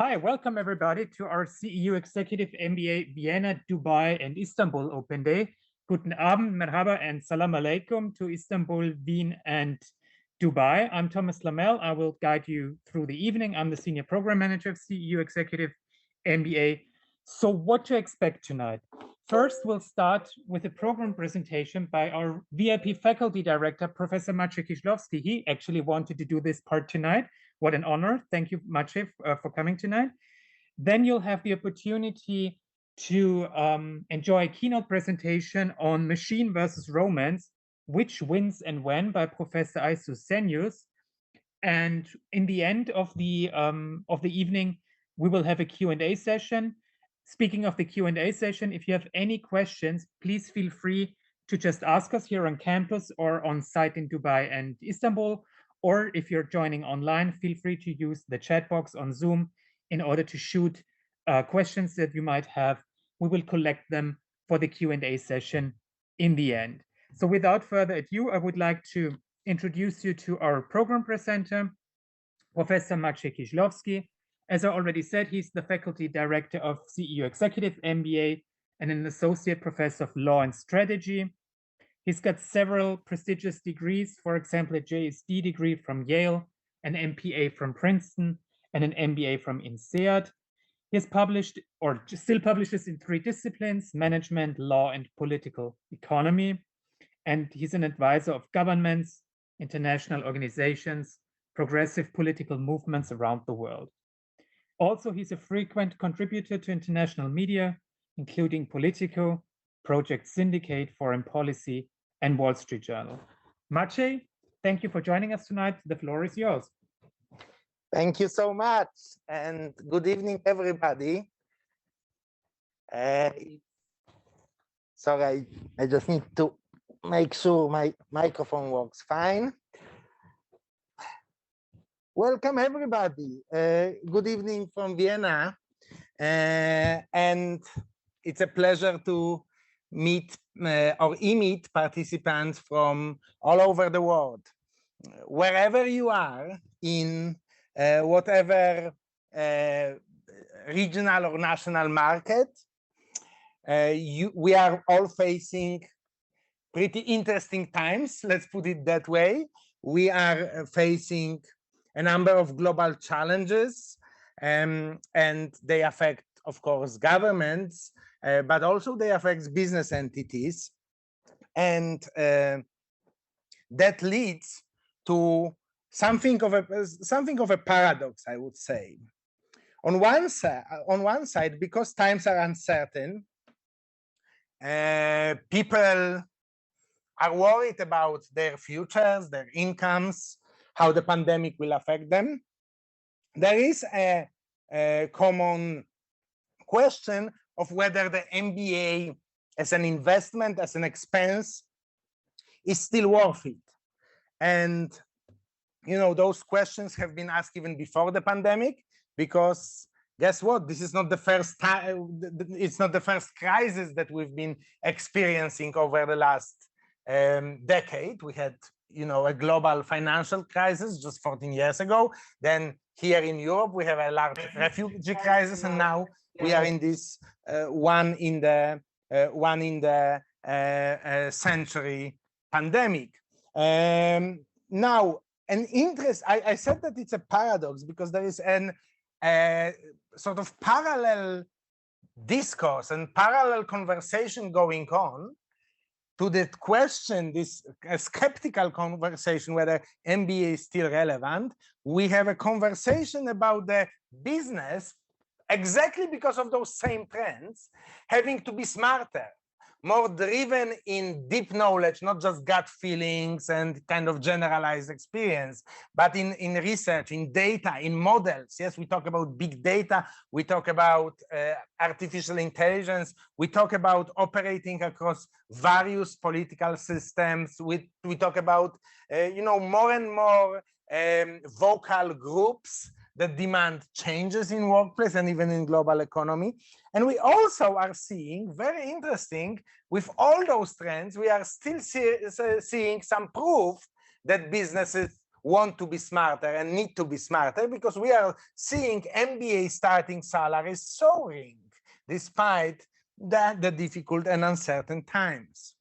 Hi, welcome everybody to our CEU Executive MBA Vienna, Dubai, and Istanbul Open Day. Guten Abend, merhaba, and salam alaikum to Istanbul, Wien, and Dubai. I'm Thomas Lamel. I will guide you through the evening. I'm the Senior Program Manager of CEU Executive MBA. So what to expect tonight? First, we'll start with a program presentation by our VIP Faculty Director, Professor Marcie Kizlovsky. He actually wanted to do this part tonight. What an honor. Thank you, Marcie, for coming tonight. Then you'll have the opportunity to enjoy a keynote presentation on Machine versus Romance, Which Wins and When by Professor Isus Senius. And in the end of the evening, we will have a Q&A session. Speaking of the Q&A session, if you have any questions, please feel free to just ask us here on campus or on site in Dubai and Istanbul. Or if you're joining online, feel free to use the chat box on Zoom in order to shoot questions that you might have. We will collect them for the Q&A session in the end. So without further ado, I would like to introduce you to our program presenter, Professor Marcie Kizlovsky. As I already said, he's the Faculty Director of CEU Executive MBA and an Associate Professor of Law and Strategy. He's got several prestigious degrees, for example, a JSD degree from Yale, an MPA from Princeton, and an MBA from INSEAD. He has published, or still publishes, in 3 disciplines: management, law, and political economy. And he's an advisor of governments, international organizations, progressive political movements around the world. Also, he's a frequent contributor to international media, including Politico, Project Syndicate, Foreign Policy, and Wall Street Journal. Marcie, thank you for joining us tonight. The floor is yours. Thank you so much, and good evening, everybody. Sorry, I just need to make sure my microphone works fine. Welcome, everybody. Good evening from Vienna, and it's a pleasure to meet or e-meet participants from all over the world. Wherever you are in whatever regional or national market, we are all facing pretty interesting times, let's put it that way. We are facing a number of global challenges, and they affect, of course, governments, but also they affect business entities. And that leads to something of a paradox, I would say. On one side, because times are uncertain, people are worried about their futures, their incomes, how the pandemic will affect them. There is a common question of whether the MBA as an investment, as an expense, is still worth it. And you know, those questions have been asked even before the pandemic, because guess what? This is not the first time, it's not the first crisis that we've been experiencing over the last decade. We had, you know, a global financial crisis just 14 years ago. Then here in Europe, we have a large refugee crisis, and now we are in this one in the century pandemic. Now, an interest, I said that it's a paradox because there is an sort of parallel discourse and parallel conversation going on to that question, this skeptical conversation whether MBA is still relevant. We have a conversation about the business, exactly because of those same trends, having to be smarter, more driven in deep knowledge, not just gut feelings and kind of generalized experience, but in research, in data, in models. Yes, we talk about big data, we talk about artificial intelligence, we talk about operating across various political systems, we talk about, you know, more and more vocal groups that demand changes in workplace and even in global economy. And we also are seeing, very interesting, with all those trends, we are still seeing some proof that businesses want to be smarter and need to be smarter, because we are seeing MBA starting salaries soaring despite the difficult and uncertain times.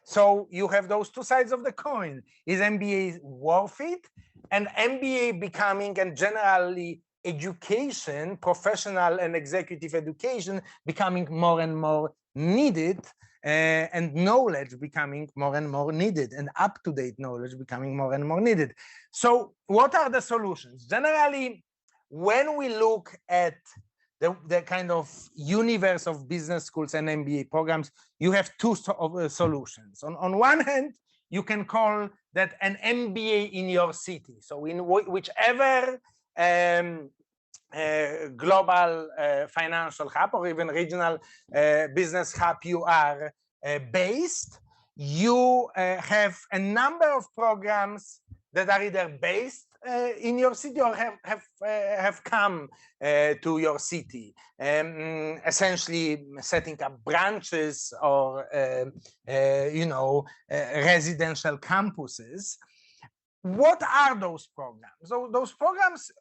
So you have those two sides of the coin. Is MBA worth it? And MBA becoming, and generally education, professional and executive education, becoming more and more needed, and knowledge becoming more and more needed, and up-to-date knowledge becoming more and more needed. So what are the solutions? Generally, when we look at the kind of universe of business schools and MBA programs, you have two solutions. On one hand, you can call that an MBA in your city. So in whichever global financial hub or even regional business hub you are based, you have a number of programs that are either based in your city or have come to your city, essentially setting up branches or residential campuses. What are those programs? So those programs,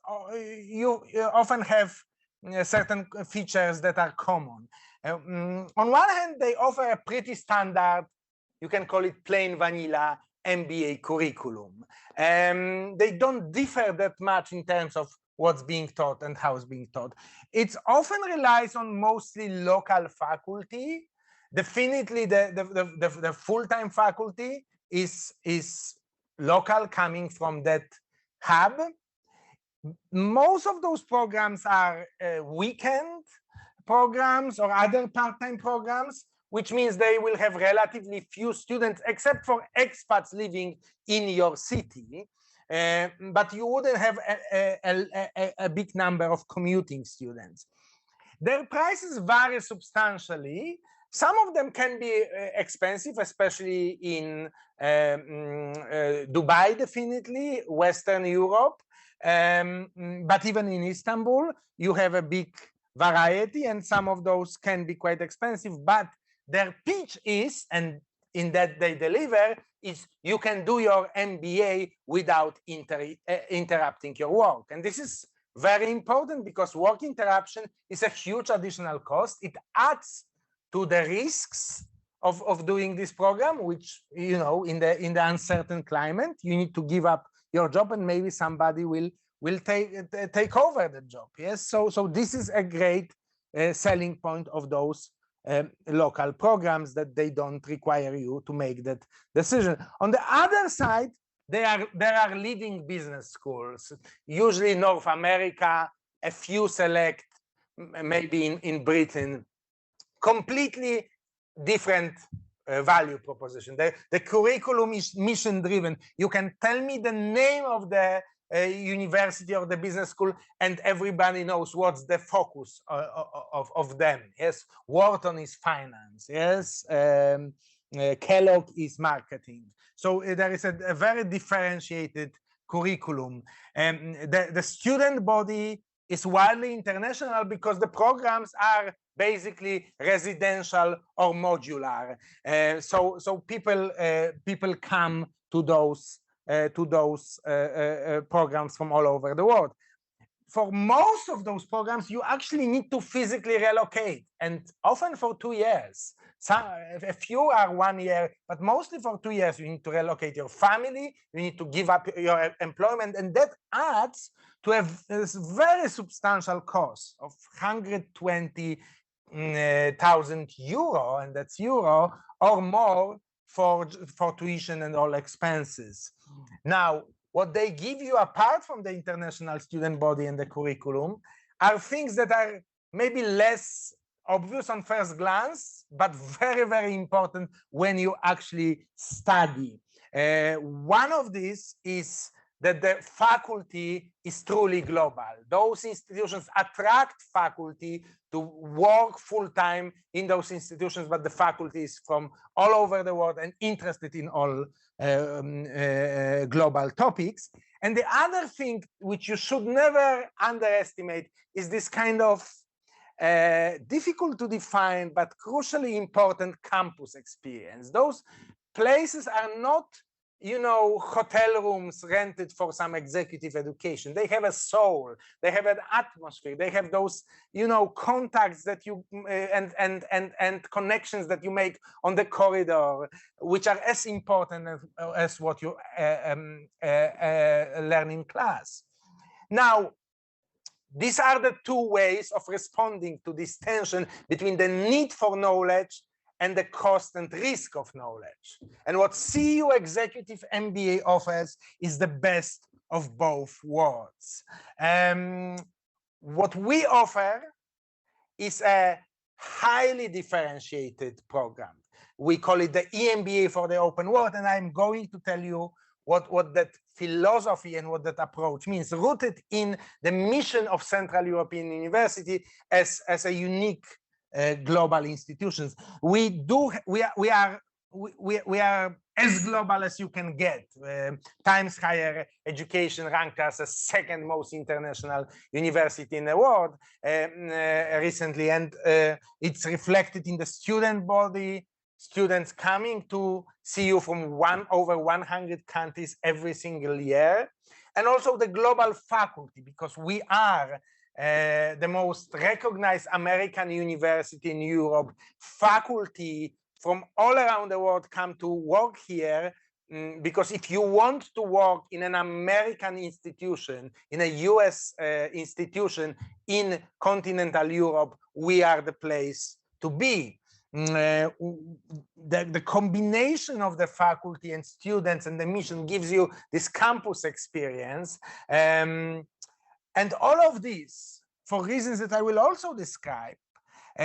you often have certain features that are common. On one hand, they offer a pretty standard, you can call it plain vanilla MBA curriculum. They don't differ that much in terms of what's being taught and how it's being taught. It often relies on mostly local faculty. Definitely the full-time faculty is local, coming from that hub. Most of those programs are weekend programs or other part-time programs, which means they will have relatively few students, except for expats living in your city. But you wouldn't have a big number of commuting students. Their prices vary substantially. Some of them can be expensive, especially in Dubai, definitely, Western Europe. But even in Istanbul, you have a big variety, and some of those can be quite expensive. But their pitch is, and in that they deliver, is you can do your MBA without interrupting your work. And this is very important, because work interruption is a huge additional cost. It adds to the risks of doing this program, which, in the uncertain climate, you need to give up your job, and maybe somebody will take over the job. Yes, so this is a great selling point of those local programs, that they don't require you to make that decision. On the other side, there are leading business schools, usually North America, a few select, maybe in Britain, completely different value proposition. The curriculum is mission driven. You can tell me the name of the university or the business school, and everybody knows what's the focus of them. Yes, Wharton is finance. Yes, Kellogg is marketing. So there is a very differentiated curriculum. The student body is widely international, because the programs are basically residential or modular. So people come to those programs from all over the world. For most of those programs, you actually need to physically relocate, and often for 2 years. A few are 1 year, but mostly for 2 years, you need to relocate your family, you need to give up your employment, and that adds to a very substantial cost of 120,000 euro, and that's euro, or more for tuition and all expenses. Now, what they give you apart from the international student body and the curriculum are things that are maybe less obvious on first glance, but very, very important when you actually study. One of these is that the faculty is truly global. Those institutions attract faculty to work full-time in those institutions, but the faculty is from all over the world and interested in all global topics. And the other thing which you should never underestimate is this kind of difficult to define but crucially important campus experience. Those places are not you know, hotel rooms rented for some executive education. They have a soul, they have an atmosphere, they have those, you know, contacts that you and connections that you make on the corridor, which are as important as what you learn in class. Now, these are the two ways of responding to this tension between the need for knowledge and the cost and risk of knowledge. And what CEU Executive MBA offers is the best of both worlds. What we offer is a highly differentiated program. We call it the EMBA for the open world, and I'm going to tell you what that philosophy and what that approach means, rooted in the mission of Central European University as a unique global institutions. We are as global as you can get. Times Higher Education ranked us as second most international university in the world recently, and it's reflected in the student body. Students coming to CEU from over 100 countries every single year, and also the global faculty, because we are the most recognized American university in Europe. Faculty from all around the world come to work here, because if you want to work in an American institution, in a US institution in continental Europe, we are the place to be. The combination of the faculty and students and the mission gives you this campus experience. And all of this, for reasons that I will also describe,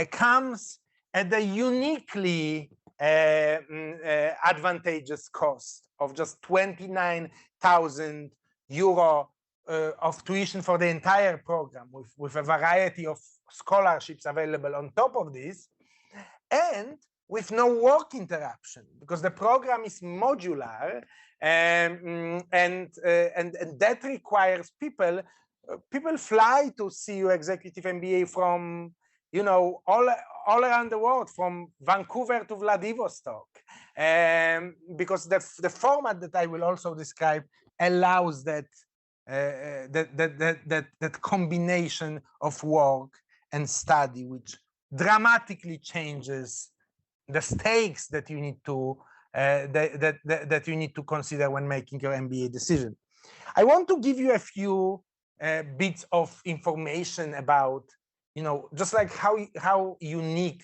comes at the uniquely advantageous cost of just 29,000 euro of tuition for the entire program, with a variety of scholarships available on top of this, and with no work interruption, because the program is modular, and that requires people fly to CEU Executive MBA from, you know, all around the world, from Vancouver to Vladivostok, because the format that I will also describe allows that that combination of work and study, which dramatically changes the stakes that you need to that you need to consider when making your MBA decision. I want to give you a few bits of information about, you know, just like how unique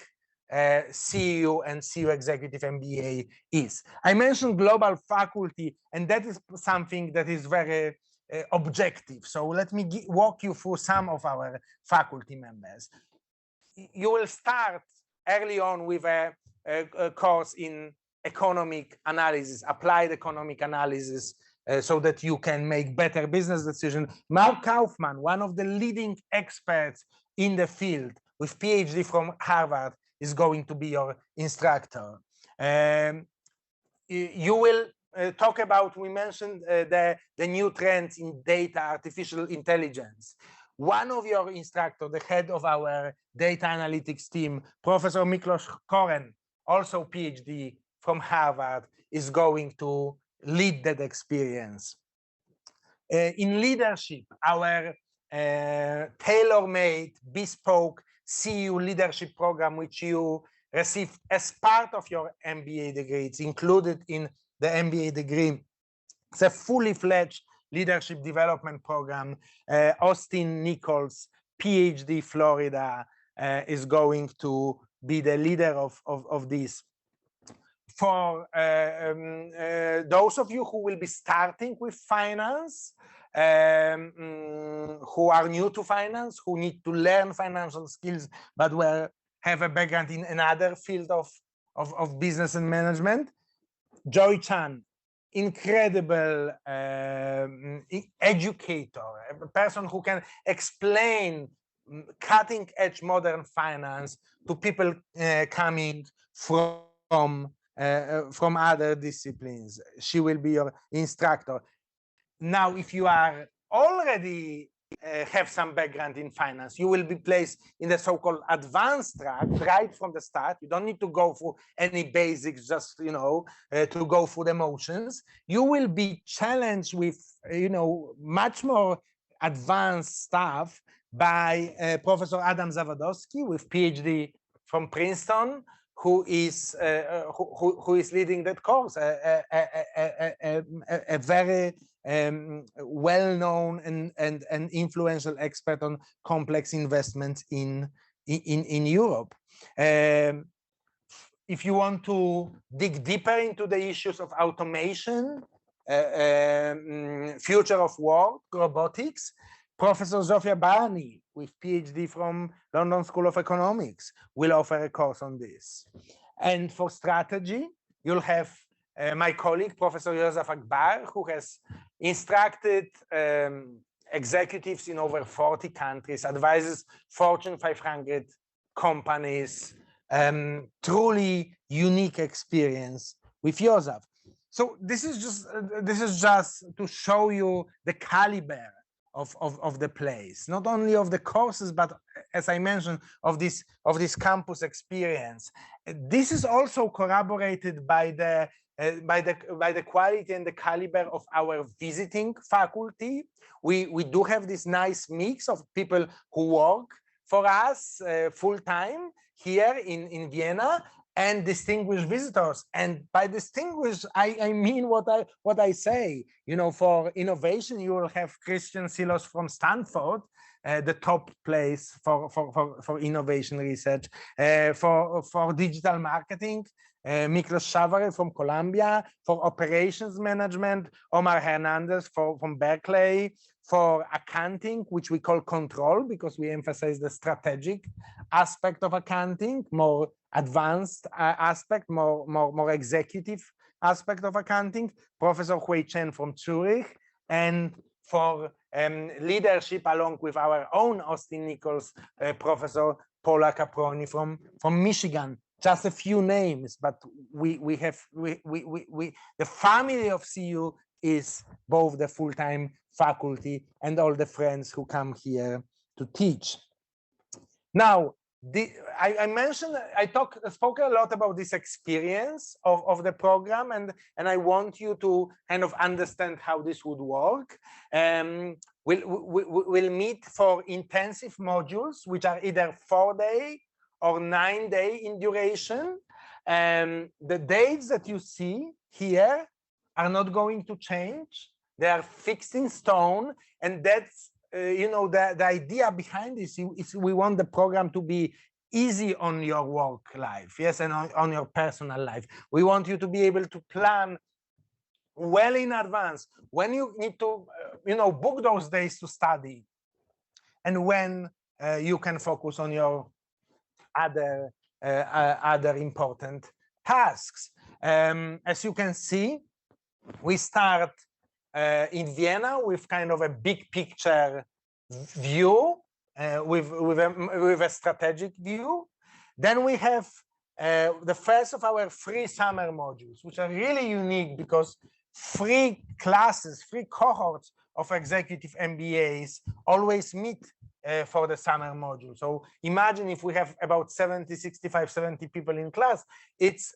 CEU and CEU Executive MBA is. I mentioned global faculty, and that is something that is very objective. So let me walk you through some of our faculty members. You will start early on with a course in economic analysis, applied economic analysis, so that you can make better business decisions. Mark Kaufman, one of the leading experts in the field with PhD from Harvard, is going to be your instructor. You will talk about, we mentioned the new trends in data, artificial intelligence. One of your instructors, the head of our data analytics team, Professor Miklos Koren, also PhD from Harvard, is going to lead that experience. In leadership, our tailor-made, bespoke CEU leadership program, which you receive as part of your MBA degree, it's included in the MBA degree. It's a fully fledged leadership development program. Austin Nichols, PhD, Florida, is going to be the leader of this. For those of you who will be starting with finance, who are new to finance, who need to learn financial skills, but have a background in another field of business and management, Joy Chan, incredible educator, a person who can explain cutting-edge modern finance to people coming from other disciplines. She will be your instructor. Now, if you are already have some background in finance. You will be placed in the so-called advanced track right from the start. You don't need to go through any basics, just to go through the motions. You will be challenged with much more advanced stuff by Professor Adam Zawodowski with PhD from Princeton, who is leading that course, a very well-known and influential expert on complex investments in Europe. If you want to dig deeper into the issues of automation, future of work, robotics, Professor Zofia Barney, with PhD from London School of Economics, will offer a course on this. And for strategy, you'll have my colleague, Professor Joseph Akbar, who has instructed executives in over 40 countries, advises Fortune 500 companies, truly unique experience with Joseph. So this is just to show you the caliber of the place, not only of the courses, but as I mentioned, of this campus experience. This is also corroborated by the quality and the caliber of our visiting faculty. We do have this nice mix of people who work for us full time here in Vienna, and distinguished visitors. And by distinguished, I mean what I say. For innovation, you will have Christian Silos from Stanford, the top place for innovation research. For digital marketing, Miklos Savary from Columbia. For operations management, Omar Hernandez from Berkeley. For accounting, which we call control, because we emphasize the strategic aspect of accounting, more advanced aspect, more executive aspect of accounting, Professor Hui Chen from Zurich. And for leadership, along with our own Austin Nichols, Professor Paula Caproni from Michigan. Just a few names, but the family of CEU is both the full-time faculty and all the friends who come here to teach. Now, I mentioned, spoke a lot about this experience of the program, and I want you to kind of understand how this would work. We'll meet for intensive modules, which are either 4-day or 9-day in duration. The dates that you see here are not going to change. They are fixed in stone, and that's the idea behind this is we want the program to be easy on your work life, yes, and on your personal life. We want you to be able to plan well in advance when you need to, book those days to study, and when you can focus on your other important tasks. As you can see, we start in Vienna with kind of a big picture view, with a strategic view. Then we have the first of our 3 summer modules, which are really unique because 3 classes, 3 cohorts of executive MBAs always meet for the summer module. So imagine if we have about 70 people in class, it's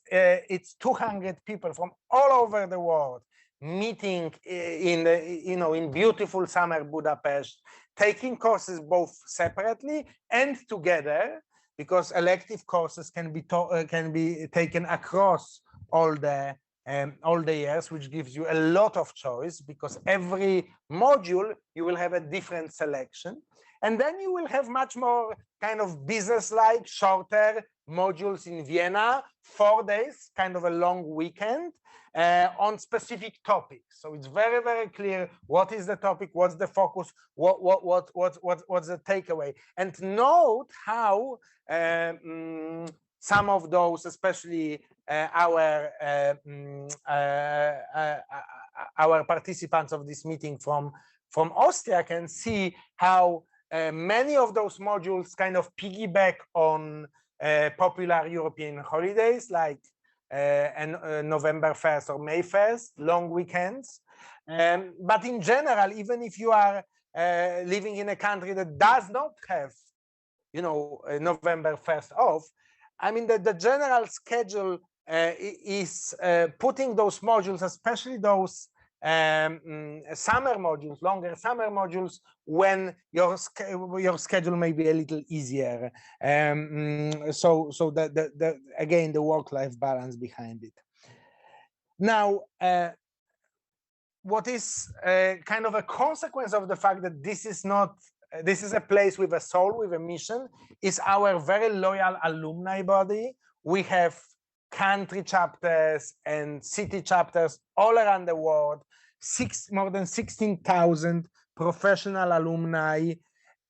200 people from all over the world meeting in beautiful summer Budapest, taking courses both separately and together, because elective courses can be taken across all the years, which gives you a lot of choice, because every module you will have a different selection. And then you will have much more kind of business-like, shorter modules in Vienna, 4 days, kind of a long weekend, on specific topics. So it's very, very clear what is the topic, what's the focus, what's the takeaway. And note how some of those, especially our participants of this meeting from Austria, can see how many of those modules kind of piggyback on popular European holidays like November 1st or May 1st, long weekends. But in general, even if you are living in a country that does not have, November 1st off. I mean, the general schedule is putting those modules, especially those summer modules, longer summer modules, when your schedule may be a little easier. So again, the work-life balance behind it. Now, what is kind of a consequence of the fact that this is a place with a soul, with a mission, is our very loyal alumni body. We have country chapters and city chapters all around the world, more than 16,000 professional alumni.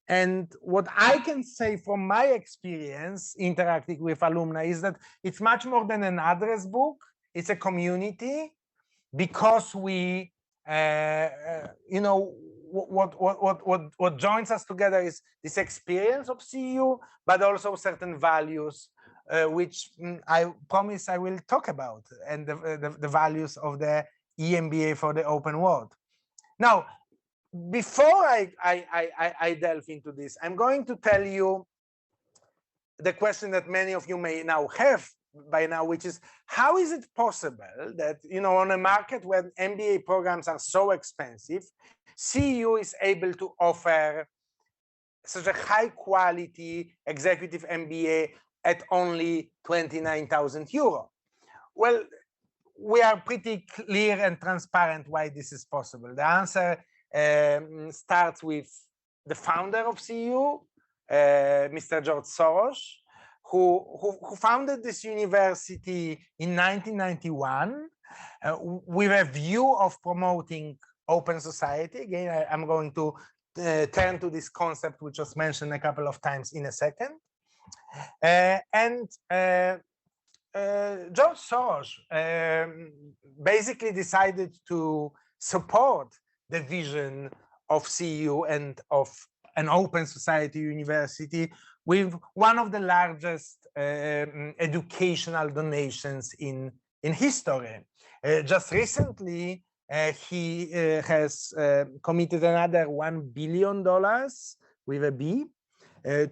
And what I can say from my experience interacting with alumni is that it's much more than an address book. It's a community, because we, what joins us together is this experience of CEU, but also certain values, which I promise I will talk about, and the values of the EMBA for the open world. Now, before I delve into this, I'm going to tell you the question that many of you may now have by now, which is, how is it possible that, on a market where MBA programs are so expensive, CEU is able to offer such a high quality executive MBA at only 29,000 euro? Well, we are pretty clear and transparent why this is possible. The answer starts with the founder of CEU, Mr. George Soros, who founded this university in 1991 with a view of promoting open society. Again, I'm going to turn to this concept, which was mentioned a couple of times in a second. George Soros basically decided to support the vision of CEU and of an open society university with one of the largest educational donations in history. Just recently, he has committed another $1 billion with a B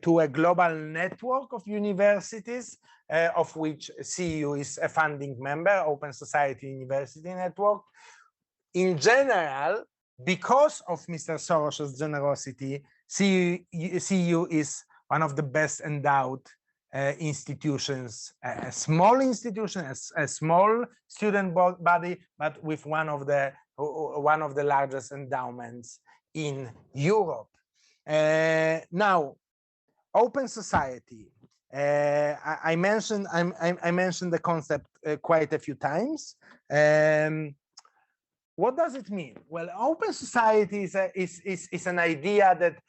to a global network of universities, of which CEU is a founding member, Open Society University Network. In general, because of Mr. Soros's generosity, CEU is one of the best endowed institutions, a small institution, a small student body, but with one of the largest endowments in Europe. Now, open society. I mentioned the concept quite a few times. What does it mean? Well, open society is an idea that,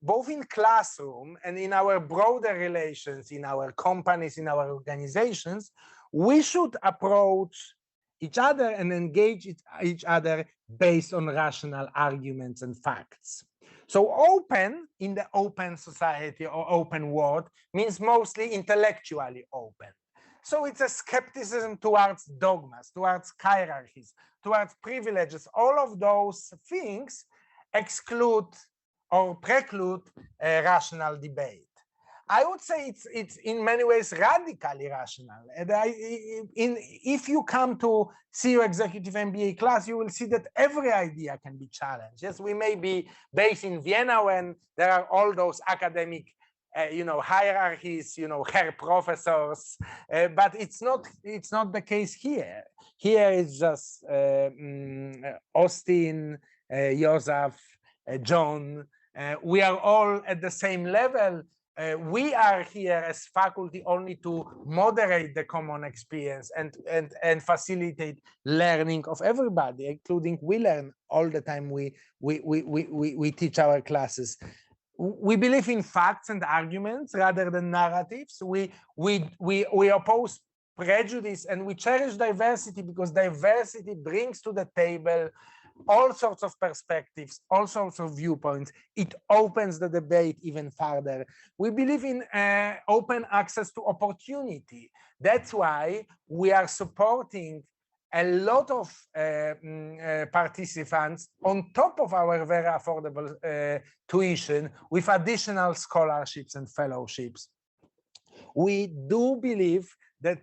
both in classroom and in our broader relations, in our companies, in our organizations, we should approach each other and engage each other based on rational arguments and facts. So open in the open society or open world means mostly intellectually open. So it's a skepticism towards dogmas, towards hierarchies, towards privileges. All of those things exclude or preclude a rational debate. I would say it's in many ways radically rational. And if you come to CEU Executive MBA class, you will see that every idea can be challenged. Yes, we may be based in Vienna when there are all those academic hierarchies, Herr professors, but it's not the case here. Here it's just Austin, Joseph, John. We are all at the same level. We are here as faculty only to moderate the common experience and facilitate learning of everybody, including we learn all the time. We teach our classes. We believe in facts and arguments rather than narratives. We oppose prejudice and we cherish diversity because diversity brings to the table all sorts of perspectives, all sorts of viewpoints. It opens the debate even further. We believe in open access to opportunity. That's why we are supporting a lot of participants on top of our very affordable tuition with additional scholarships and fellowships. We do believe that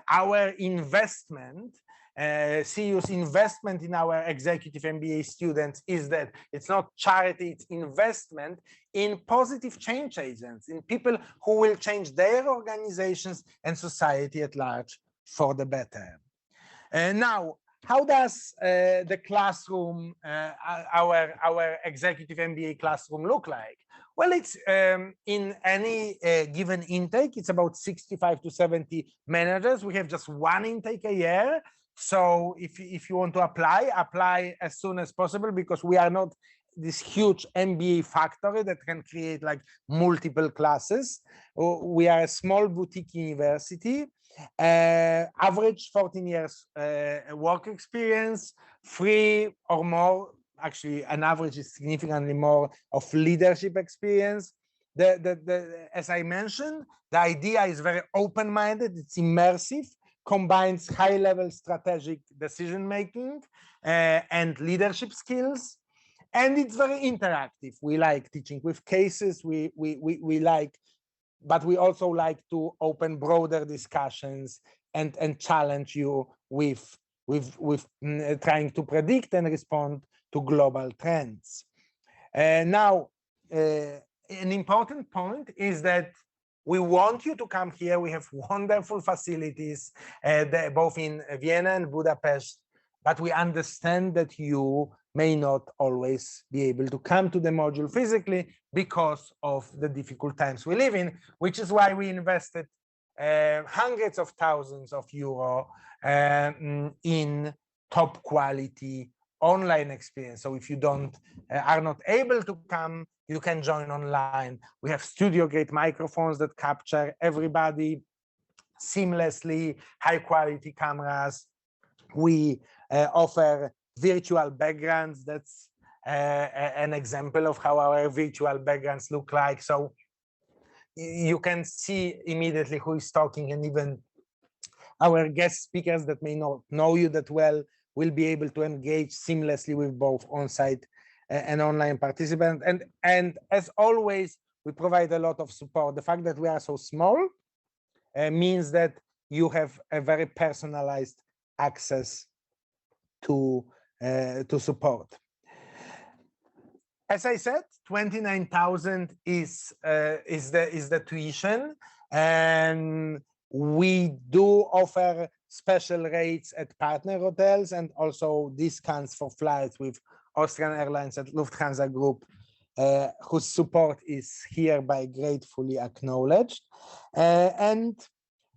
our investment, CEU's investment in our executive MBA students is that it's not charity, it's investment in positive change agents, in people who will change their organizations and society at large for the better. Now, how does the classroom, our executive MBA classroom look like? Well, it's in any given intake, it's about 65 to 70 managers. We have just one intake a year. So if you want to apply as soon as possible, because we are not this huge MBA factory that can create like multiple classes. We are a small boutique university. Average 14 years work experience, 3 or more, actually an average is significantly more of leadership experience. As I mentioned, the idea is very open-minded, it's immersive, combines high-level strategic decision-making and leadership skills, and it's very interactive. We like teaching with cases, we like, but we also like to open broader discussions and challenge you with trying to predict and respond to global trends. Now, an important point is that we want you to come here. We have wonderful facilities, both in Vienna and Budapest, but we understand that you may not always be able to come to the module physically because of the difficult times we live in, which is why we invested hundreds of thousands of euro in top quality online experience. So if you are not able to come, you can join online. We have studio grade microphones that capture everybody seamlessly, high quality cameras. We offer virtual backgrounds. That's an example of how our virtual backgrounds look like. So you can see immediately who is talking, and even our guest speakers that may not know you that well will be able to engage seamlessly with both on-site and online participants. And as always, we provide a lot of support. The fact that we are so small means that you have a very personalized access to support. As I said, 29,000 is the tuition, and we do offer special rates at partner hotels and also discounts for flights with Austrian Airlines and Lufthansa Group, whose support is hereby gratefully acknowledged. And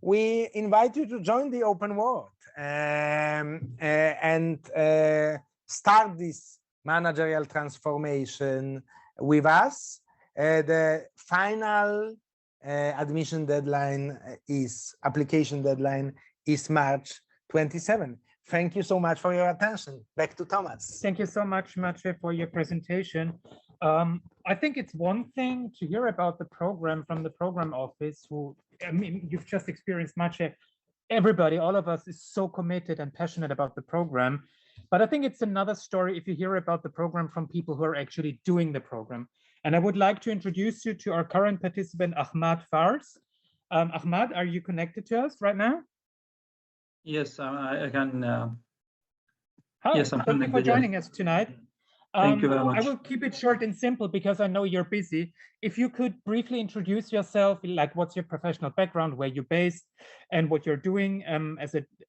we invite you to join the open world and start this managerial transformation with us. The final admission deadline application deadline is March 27. Thank you so much for your attention. Back to Thomas. Thank you so much, Marcie, for your presentation. I think it's one thing to hear about the program from the program office, I mean, you've just experienced Marcie. Everybody, all of us is so committed and passionate about the program. But I think it's another story if you hear about the program from people who are actually doing the program. And I would like to introduce you to our current participant, Ahmad Fars. Ahmad, are you connected to us right now? Yes, I can. Hi, yes, I'm thank you for joining us tonight. Thank you very much. I will keep it short and simple because I know you're busy. If you could briefly introduce yourself, like what's your professional background, where you're based, and what you're doing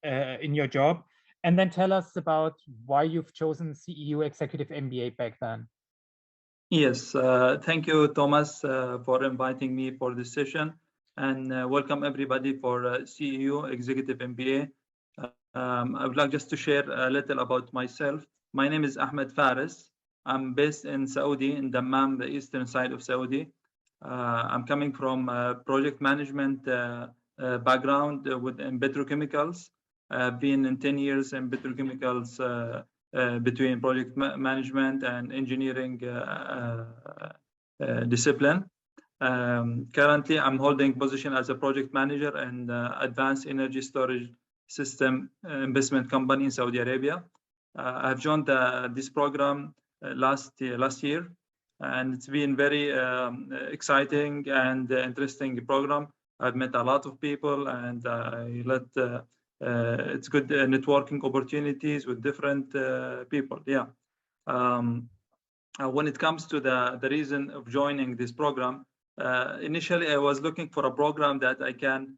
in your job, and then tell us about why you've chosen CEU Executive MBA back then. Yes, thank you, Thomas, for inviting me for this session, and welcome everybody for CEU Executive MBA. I would like just to share a little about myself. My name is Ahmed Fares. I'm based in Saudi, in Dammam, the eastern side of Saudi. I'm coming from project management background in petrochemicals. I've been in 10 years in petrochemicals between project management and engineering discipline. Currently, I'm holding position as a project manager in advanced energy storage system investment company in Saudi Arabia. I've joined this program last year, and it's been very exciting and interesting program. I've met a lot of people, and it's good networking opportunities with different people. Yeah. When it comes to the reason of joining this program, initially I was looking for a program that I can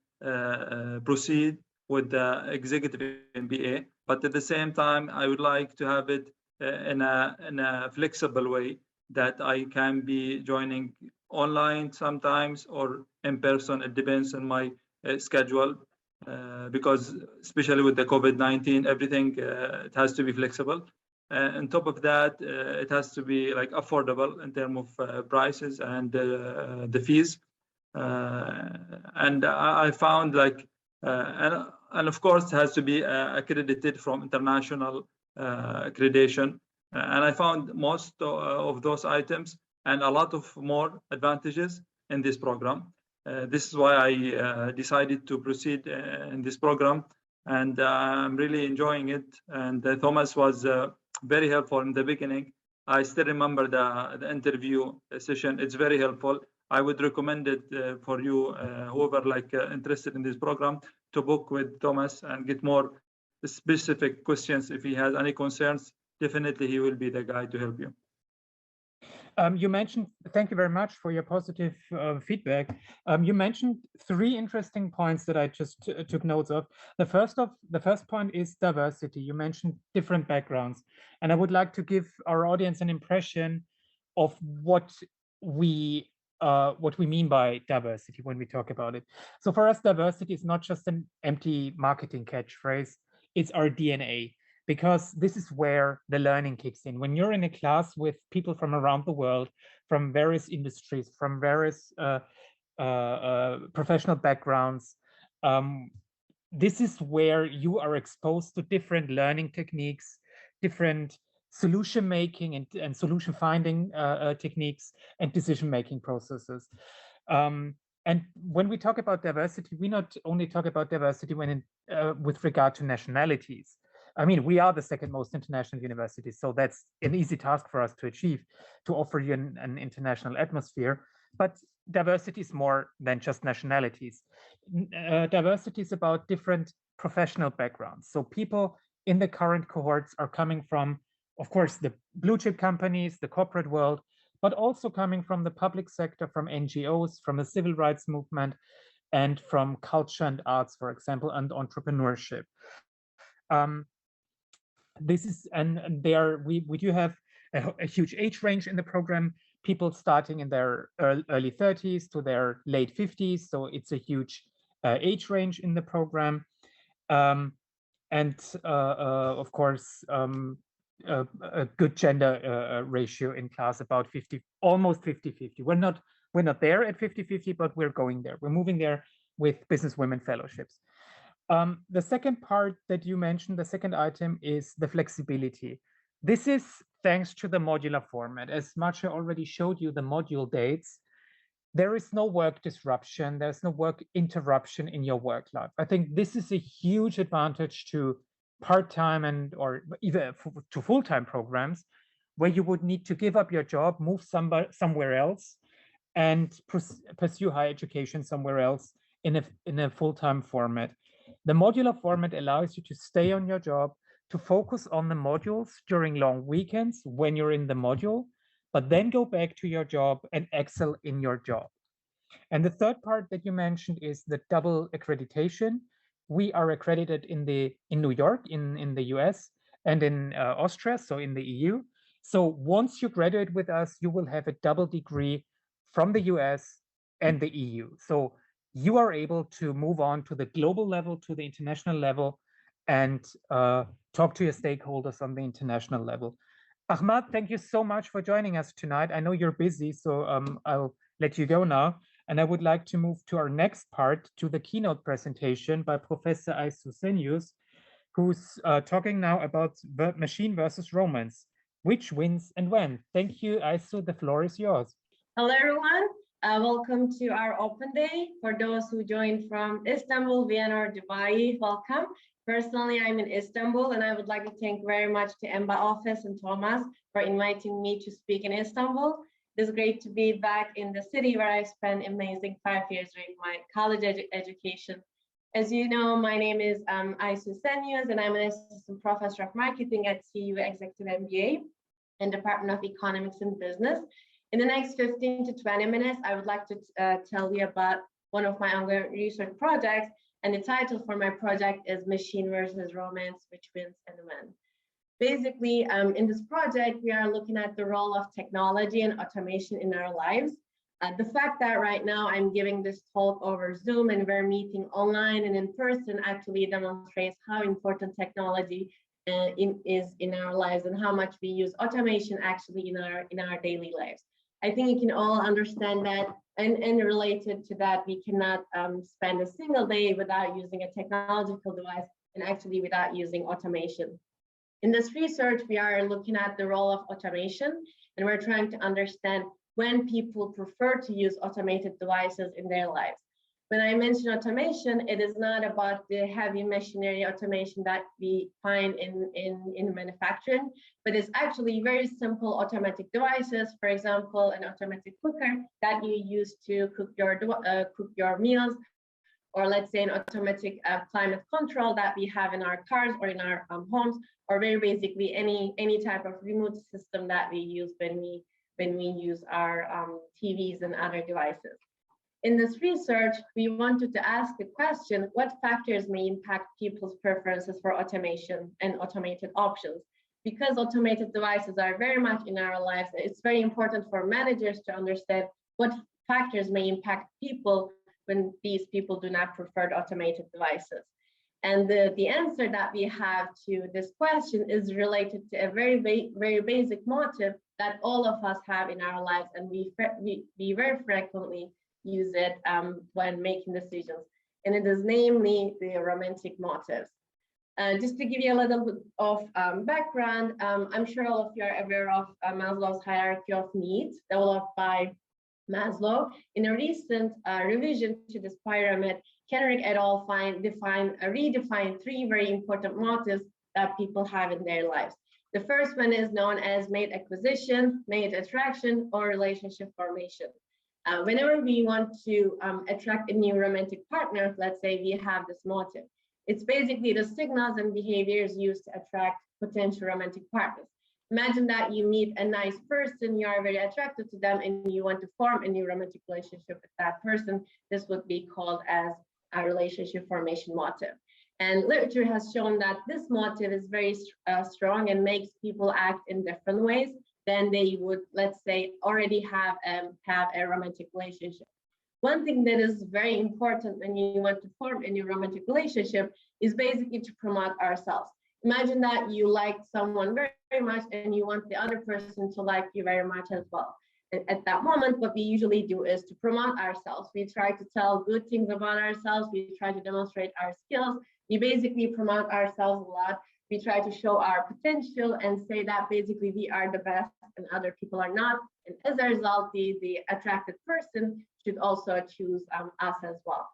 proceed with the executive MBA, but at the same time I would like to have it in a flexible way, that I can be joining online sometimes or in person. It depends on my schedule, because especially with the COVID-19, everything it has to be flexible. On top of that, it has to be like affordable in terms of prices and the fees. And I found like, and of course, it has to be accredited from international accreditation. And I found most of those items and a lot of more advantages in this program. This is why I decided to proceed in this program, and I'm really enjoying it. And Thomas was very helpful in the beginning. I still remember the interview session. It's very helpful. I would recommend it for you, whoever like interested in this program, to book with Thomas and get more specific questions. If he has any concerns, definitely he will be the guy to help you. You mentioned, thank you very much for your positive feedback. You mentioned 3 interesting points that I just took notes of. The first point is diversity. You mentioned different backgrounds, and I would like to give our audience an impression of what we mean by diversity when we talk about it. So for us, diversity is not just an empty marketing catchphrase, it's our DNA. Because this is where the learning kicks in. When you're in a class with people from around the world, from various industries, from various professional backgrounds, this is where you are exposed to different learning techniques, different solution making and solution finding techniques and decision making processes. And when we talk about diversity, we not only talk about diversity when with regard to nationalities. I mean, we are the second most international university, so that's an easy task for us to achieve, to offer you an international atmosphere. But diversity is more than just nationalities. Diversity is about different professional backgrounds. So people in the current cohorts are coming from, of course, the blue chip companies, the corporate world, but also coming from the public sector, from NGOs, from the civil rights movement, and from culture and arts, for example, and entrepreneurship. This is, and there we do have a huge age range in the program, people starting in their early 30s to their late 50s. So it's a huge age range in the program. And of course, a good gender ratio in class, about 50, almost 50-50. We're not there at 50-50, but we're going there. We're moving there with business women fellowships. The second part that you mentioned, the second item, is the flexibility. This is thanks to the modular format. As Marcie already showed you the module dates, there is no work disruption, there's no work interruption in your work life. I think this is a huge advantage to part-time and or even to full-time programs, where you would need to give up your job, move somewhere else, and pursue higher education somewhere else in a full-time format. The modular format allows you to stay on your job, to focus on the modules during long weekends when you're in the module, but then go back to your job and excel in your job. And the third part that you mentioned is the double accreditation. We are accredited in New York, in the US, and in Austria, so in the EU. So once you graduate with us, you will have a double degree from the US and the EU. So you are able to move on to the global level, to the international level, and talk to your stakeholders on the international level. Ahmad, thank you so much for joining us tonight. I know you're busy, so I'll let you go now. And I would like to move to our next part, to the keynote presentation by Professor Aysu Senius, who's talking now about machine versus romance. Which wins and when? Thank you, Aysu. The floor is yours. Hello, everyone. Welcome to our open day. For those who joined from Istanbul, Vienna, or Dubai, welcome. Personally, I'm in Istanbul, and I would like to thank very much the Mba office and Thomas for inviting me to speak in Istanbul. It's great to be back in the city where I spent amazing 5 years during my college education. As you know, my name is Aysu Senyuz, and I'm an assistant professor of marketing at CEU Executive MBA and Department of Economics and Business. In the next 15 to 20 minutes, I would like to tell you about one of my ongoing research projects, and the title for my project is Machine versus Romance, Which Wins and When. Basically, in this project, we are looking at the role of technology and automation in our lives. The fact that right now I'm giving this talk over Zoom and we're meeting online and in person actually demonstrates how important technology is in our lives and how much we use automation actually in our daily lives. I think you can all understand that, and related to that, we cannot spend a single day without using a technological device and actually without using automation. In this research, we are looking at the role of automation, and we're trying to understand when people prefer to use automated devices in their lives. When I mention automation, it is not about the heavy machinery automation that we find in manufacturing, but it's actually very simple automatic devices. For example, an automatic cooker that you use to cook your meals, or let's say an automatic climate control that we have in our cars or in our homes, or very basically any type of remote system that we use when we use our TVs and other devices. In this research, we wanted to ask the question, what factors may impact people's preferences for automation and automated options? Because automated devices are very much in our lives, it's very important for managers to understand what factors may impact people when these people do not prefer automated devices. And the answer that we have to this question is related to a very basic motive that all of us have in our lives, and we very frequently use it when making decisions. And it is namely the romantic motives. Just to give you a little bit of background, I'm sure all of you are aware of Maslow's hierarchy of needs developed by Maslow. In a recent revision to this pyramid, Kenrick et al. Redefined 3 very important motives that people have in their lives. The first one is known as mate acquisition, mate attraction, or relationship formation. Whenever we want to attract a new romantic partner, let's say we have this motive. It's basically the signals and behaviors used to attract potential romantic partners. Imagine that you meet a nice person, you are very attracted to them, and you want to form a new romantic relationship with that person. This would be called as a relationship formation motive. And literature has shown that this motive is very strong and makes people act in different ways than they would, let's say, already have a romantic relationship. One thing that is very important when you want to form a new romantic relationship is basically to promote ourselves. Imagine that you like someone very much and you want the other person to like you very much as well. And at that moment, what we usually do is to promote ourselves. We try to tell good things about ourselves. We try to demonstrate our skills. We basically promote ourselves a lot. We try to show our potential and say that basically we are the best and other people are not. And as a result, the attracted person should also choose us as well.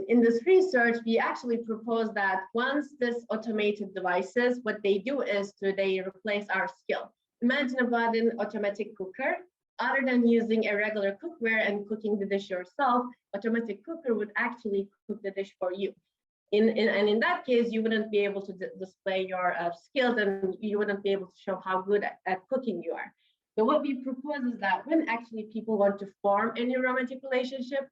In this research, we actually propose that once this automated devices, what they do is they replace our skill. Imagine about an automatic cooker. Other than using a regular cookware and cooking the dish yourself, automatic cooker would actually cook the dish for you. And in that case, you wouldn't be able to display your skills, and you wouldn't be able to show how good at cooking you are. So what we propose is that when actually people want to form a new romantic relationship,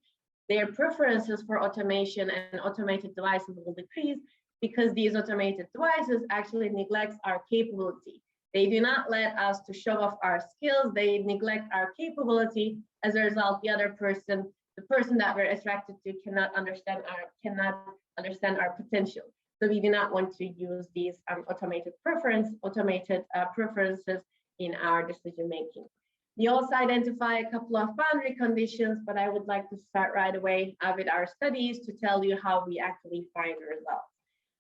their preferences for automation and automated devices will decrease because these automated devices actually neglect our capability. They do not let us to show off our skills. They neglect our capability. As a result, the person that we're attracted to cannot understand our potential. So we do not want to use these automated preferences in our decision making. We also identify a couple of boundary conditions, but I would like to start right away with our studies to tell you how we actually find the results.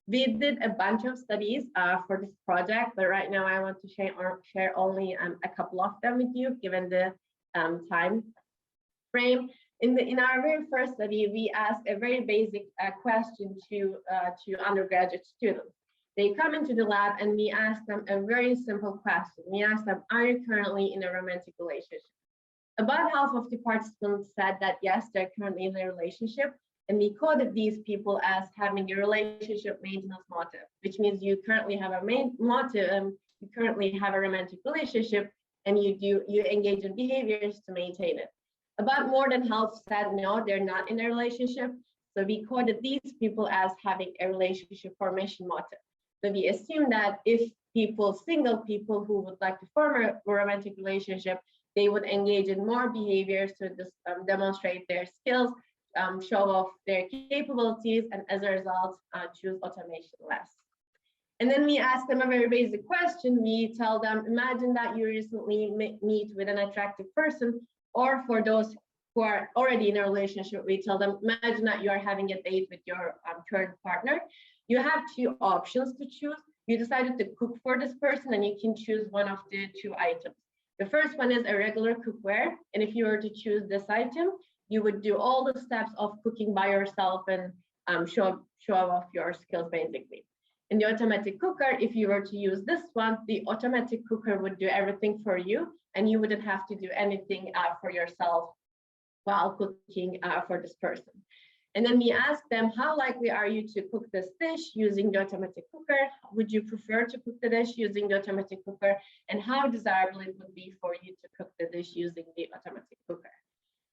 We did a bunch of studies for this project, but right now I want to share only a couple of them with you, given the time frame. In our very first study, we asked a very basic question to undergraduate students. They come into the lab and we ask them a very simple question. We ask them, are you currently in a romantic relationship? About half of the participants said that yes, they're currently in a relationship. And we coded these people as having a relationship maintenance motive, which means you currently have a main motive, you currently have a romantic relationship, and you engage in behaviors to maintain it. About more than half said no, they're not in a relationship. So we coded these people as having a relationship formation motive. So we assume that if single people who would like to form a romantic relationship, they would engage in more behaviors to demonstrate their skills, show off their capabilities, and as a result, choose automation less. And then we ask them a very basic question. We tell them, imagine that you recently meet with an attractive person, or for those who are already in a relationship, we tell them, imagine that you are having a date with your current partner. You have two options to choose. You decided to cook for this person, and you can choose one of the two items. The first one is a regular cookware, and if you were to choose this item, you would do all the steps of cooking by yourself and show off your skills, basically. In the automatic cooker, if you were to use this one, the automatic cooker would do everything for you, and you wouldn't have to do anything for yourself while cooking for this person. And then we ask them, how likely are you to cook this dish using the automatic cooker? Would you prefer to cook the dish using the automatic cooker? And how desirable it would be for you to cook the dish using the automatic cooker?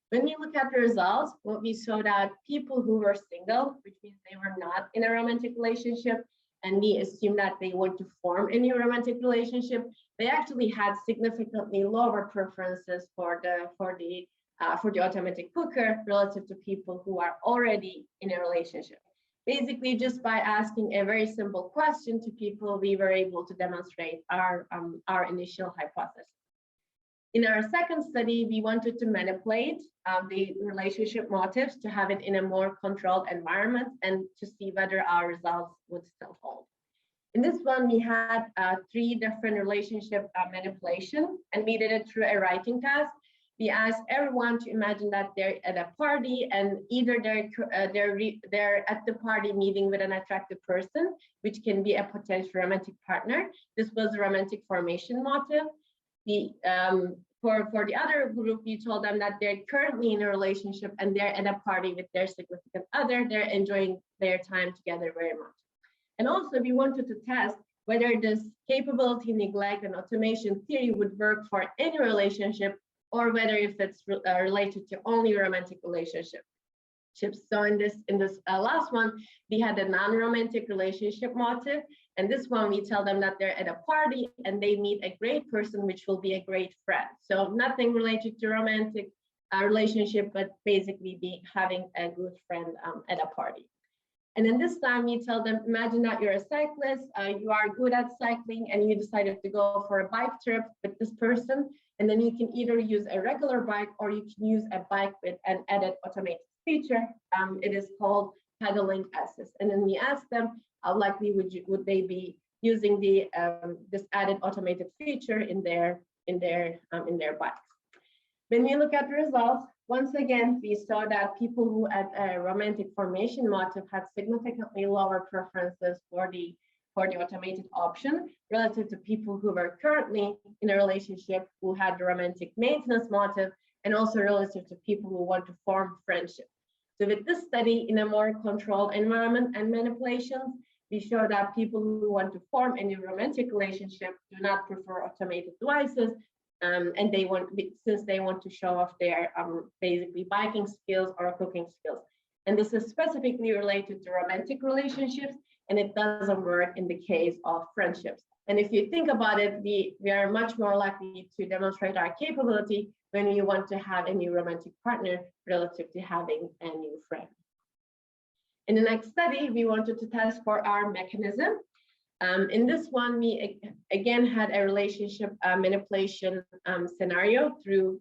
When we look at the results, what we saw that people who were single, which means they were not in a romantic relationship, and we assume that they want to form a new romantic relationship, they actually had significantly lower preferences for the automatic cooker relative to people who are already in a relationship. Basically, just by asking a very simple question to people, we were able to demonstrate our initial hypothesis. In our second study, we wanted to manipulate the relationship motives to have it in a more controlled environment and to see whether our results would still hold. In this one, we had 3 different relationship manipulation, and we did it through a writing task. We asked everyone to imagine that they're at a party, and either they're at the party meeting with an attractive person, which can be a potential romantic partner. This was a romantic formation motive. For the other group, we told them that they're currently in a relationship and they're at a party with their significant other. They're enjoying their time together very much. And also, we wanted to test whether this capability, neglect, and automation theory would work for any relationship, or whether if it's related to only romantic relationships. So in this last one, we had a non-romantic relationship motive. And this one, we tell them that they're at a party and they meet a great person, which will be a great friend. So nothing related to romantic relationship, but basically be having a good friend at a party. And then this time we tell them, imagine that you're a cyclist, you are good at cycling, and you decided to go for a bike trip with this person. And then you can either use a regular bike or you can use a bike with an added automated feature. It is called pedaling assist. And then we ask them, how likely would they be using this added automated feature in their bikes? When we look at the results, once again, we saw that people who had a romantic formation motive had significantly lower preferences for the automated option relative to people who were currently in a relationship who had the romantic maintenance motive, and also relative to people who want to form friendship. So with this study in a more controlled environment and manipulations, we show that people who want to form a new romantic relationship do not prefer automated devices, and since they want to show off their basically biking skills or cooking skills. And this is specifically related to romantic relationships, and it doesn't work in the case of friendships. And if you think about it, we are much more likely to demonstrate our capability when we want to have a new romantic partner relative to having a new friend. In the next study, we wanted to test for our mechanism. In this one, we again had a relationship manipulation scenario through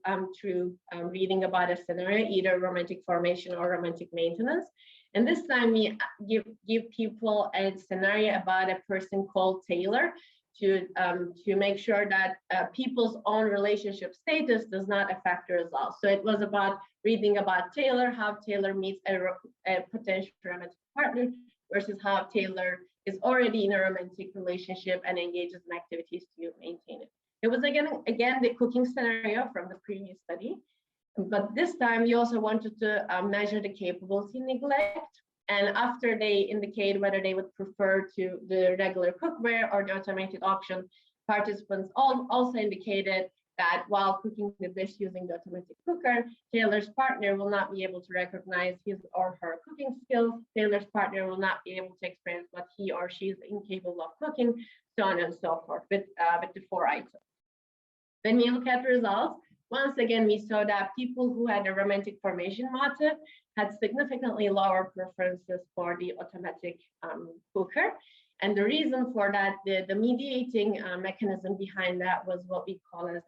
reading about a scenario, either romantic formation or romantic maintenance. And this time we give people a scenario about a person called Taylor to make sure that people's own relationship status does not affect the results. So it was about reading about Taylor, how Taylor meets a potential romantic partner versus how Taylor is already in a romantic relationship and engages in activities to maintain it. It was again the cooking scenario from the previous study, but this time we also wanted to measure the capability neglect. And after they indicate whether they would prefer to the regular cookware or the automated option, participants also indicated that while cooking the dish using the automatic cooker, Taylor's partner will not be able to recognize his or her cooking skills. Taylor's partner will not be able to experience what he or she is incapable of cooking, so on and so forth with the 4 items. When we look at the results, once again, we saw that people who had a romantic formation motive had significantly lower preferences for the automatic cooker. And the reason for that, the mediating mechanism behind that was what we call as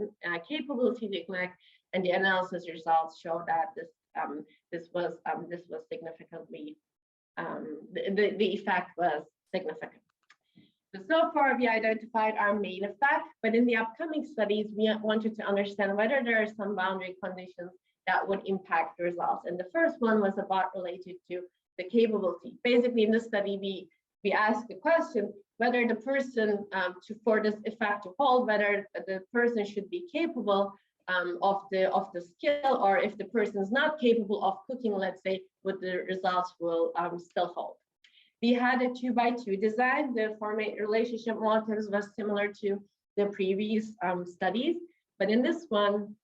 capability neglect. And the analysis results show that this was significantly, the effect was significant. So far, we identified our main effect, but in the upcoming studies, we wanted to understand whether there are some boundary conditions that would impact the results. And the first one was about related to the capability. Basically, in this study, we asked the question whether the person, for this effect to hold, whether the person should be capable of the skill, or if the person is not capable of cooking, let's say, would the results will still hold. We had a 2x2 design. The formate relationship motives was similar to the previous studies, but in this one,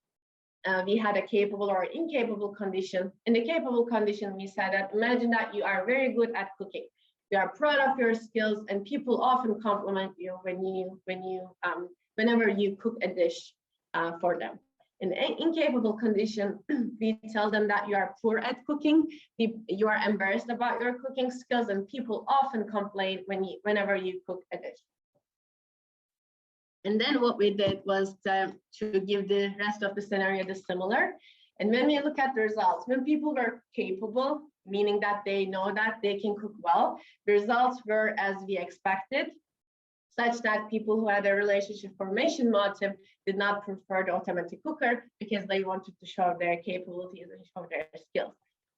we had a capable or incapable condition. In the capable condition, we said that imagine that you are very good at cooking. You are proud of your skills, and people often compliment you whenever you cook a dish for them. In the incapable condition, we tell them that you are poor at cooking, you are embarrassed about your cooking skills, and people often complain whenever you cook a dish. And then what we did was to give the rest of the scenario the similar. And when we look at the results, when people were capable, meaning that they know that they can cook well, the results were as we expected, such that people who had a relationship formation motive did not prefer the automatic cooker because they wanted to show their capabilities and show their skills.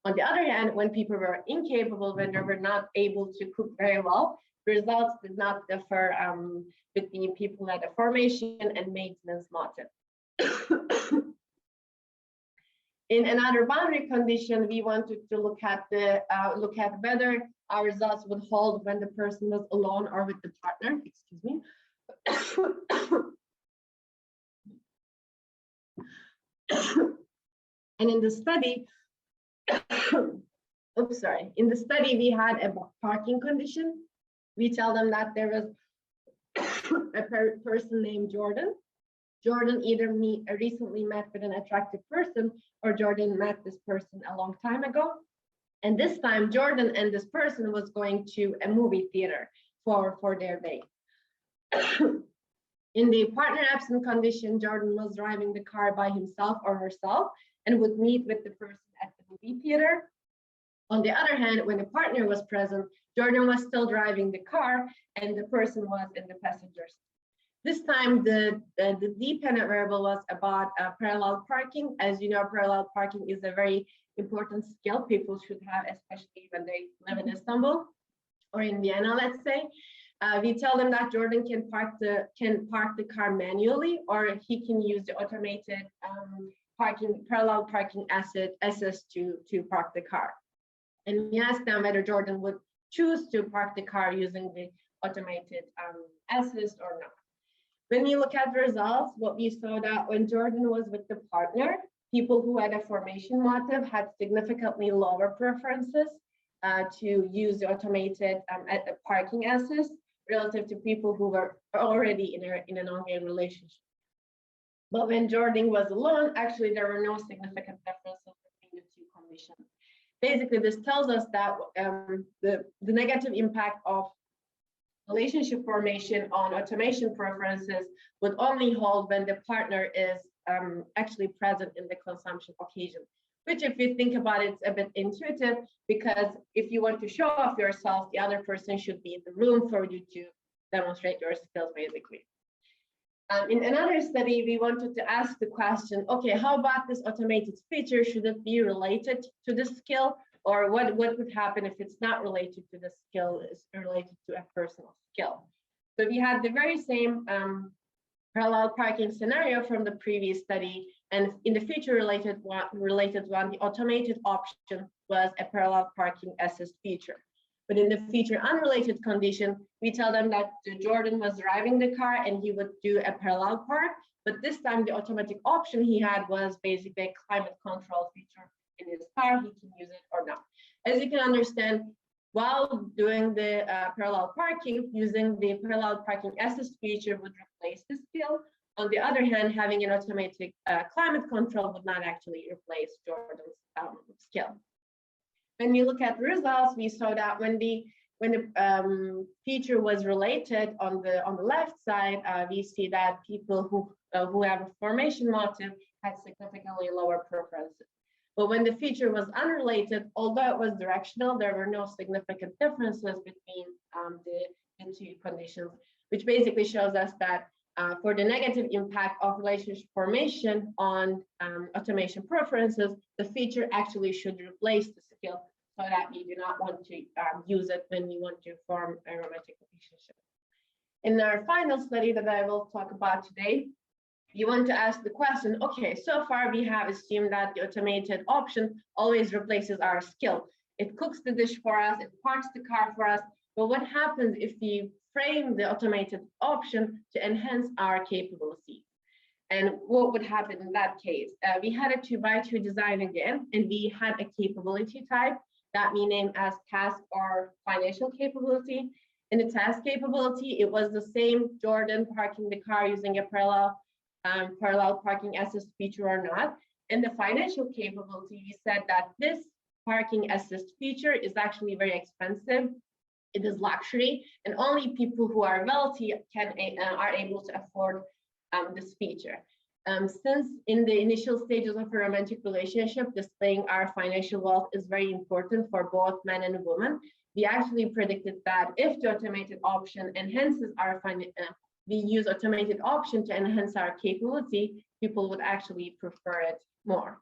On the other hand, when people were incapable, when they were not able to cook very well, the results did not differ between people at a formation and maintenance motive. In another boundary condition, we wanted to look at whether our results would hold when the person was alone or with the partner. Excuse me. And in the study, oops, sorry. In the study, we had a parking condition. We tell them that there was a person named Jordan. Jordan either recently met with an attractive person, or Jordan met this person a long time ago. And this time, Jordan and this person was going to a movie theater for their date. In the partner absent condition, Jordan was driving the car by himself or herself and would meet with the person at the movie theater. On the other hand, when the partner was present, Jordan was still driving the car and the person was in the passenger seat. This time, the dependent variable was about parallel parking. As you know, parallel parking is a very important skill people should have, especially when they live in Istanbul or in Vienna, let's say. We tell them that Jordan can park the car manually, or he can use the automated parallel parking assist to park the car. And we ask them whether Jordan would choose to park the car using the automated assist or not. When we look at the results, what we saw that when Jordan was with the partner, people who had a formation motive had significantly lower preferences to use the automated parking assist relative to people who were already in an ongoing relationship. But when Jordan was alone, actually there were no significant differences between the two conditions. Basically, this tells us that the negative impact of relationship formation on automation preferences would only hold when the partner is actually present in the consumption occasion, which if you think about it, it's a bit intuitive, because if you want to show off yourself, the other person should be in the room for you demonstrate your skills, basically. In another study, we wanted to ask the question, okay, how about this automated feature? Should it be related to the skill? Or what would happen if it's not related to the skill, it's related to a personal skill? So we had the very same parallel parking scenario from the previous study. And in the feature related one, the automated option was a parallel parking assist feature. But in the feature unrelated condition, we tell them that Jordan was driving the car and he would do a parallel park. But this time the automatic option he had was basically a climate control feature in his car. He can use it or not. As you can understand, while doing the parallel parking, using the parallel parking assist feature would replace the skill. On the other hand, having an automatic climate control would not actually replace Jordan's skill. When we look at the results, we saw that when the feature was related on the left side, we see that people who have a formation motive had significantly lower preferences. But when the feature was unrelated, although it was directional, there were no significant differences between the two conditions, which basically shows us that for the negative impact of relationship formation on automation preferences, the feature actually should replace the skill so that we do not want to use it when we want to form a romantic relationship. In our final study that I will talk about today, you want to ask the question, okay, so far we have assumed that the automated option always replaces our skill. It cooks the dish for us, it parks the car for us, but what happens if we frame the automated option to enhance our capability? And what would happen in that case? We had a 2x2 design again, and we had a capability type that we named as task or financial capability. In the task capability, it was the same Jordan parking the car using a parallel parking assist feature or not. In the financial capability, we said that this parking assist feature is actually very expensive. It is luxury, and only people who are wealthy are able to afford this feature. Since in the initial stages of a romantic relationship, displaying our financial wealth is very important for both men and women, we actually predicted that if the automated option enhances our we use automated option to enhance our capability, people would actually prefer it more.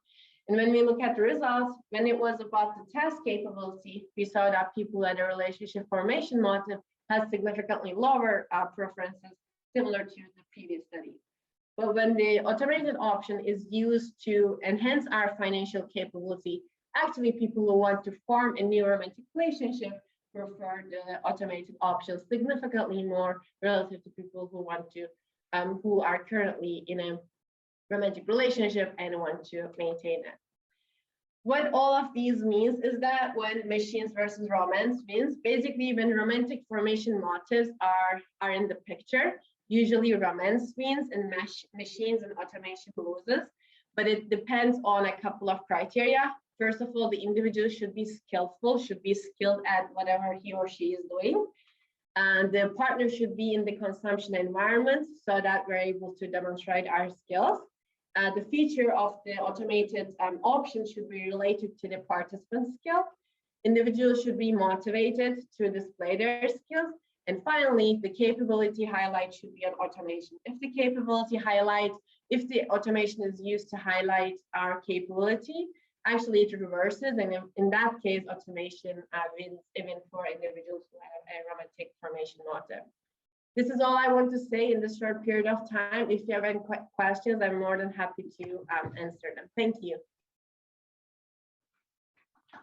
And when we look at the results, when it was about the task capability, we saw that people who had a relationship formation motive had significantly lower preferences, similar to the previous study. But when the automated option is used to enhance our financial capability, actually people who want to form a new romantic relationship prefer the automated option significantly more relative to people who want to, who are currently in a romantic relationship and want to maintain it. What all of these means is that when machines versus romance means, basically when romantic formation motives are in the picture, usually romance wins and machines and automation loses, but it depends on a couple of criteria. First of all, the individual should be skillful, should be skilled at whatever he or she is doing. And the partner should be in the consumption environment so that we're able to demonstrate our skills. The feature of the automated option should be related to the participant skill. Individuals should be motivated to display their skills. And finally, the capability highlight should be on automation. If the capability highlight, if the automation is used to highlight our capability, actually it reverses, and in that case, automation wins even for individuals who have a romantic formation motive. This is all I want to say in this short period of time. If you have any questions, I'm more than happy to answer them. Thank you.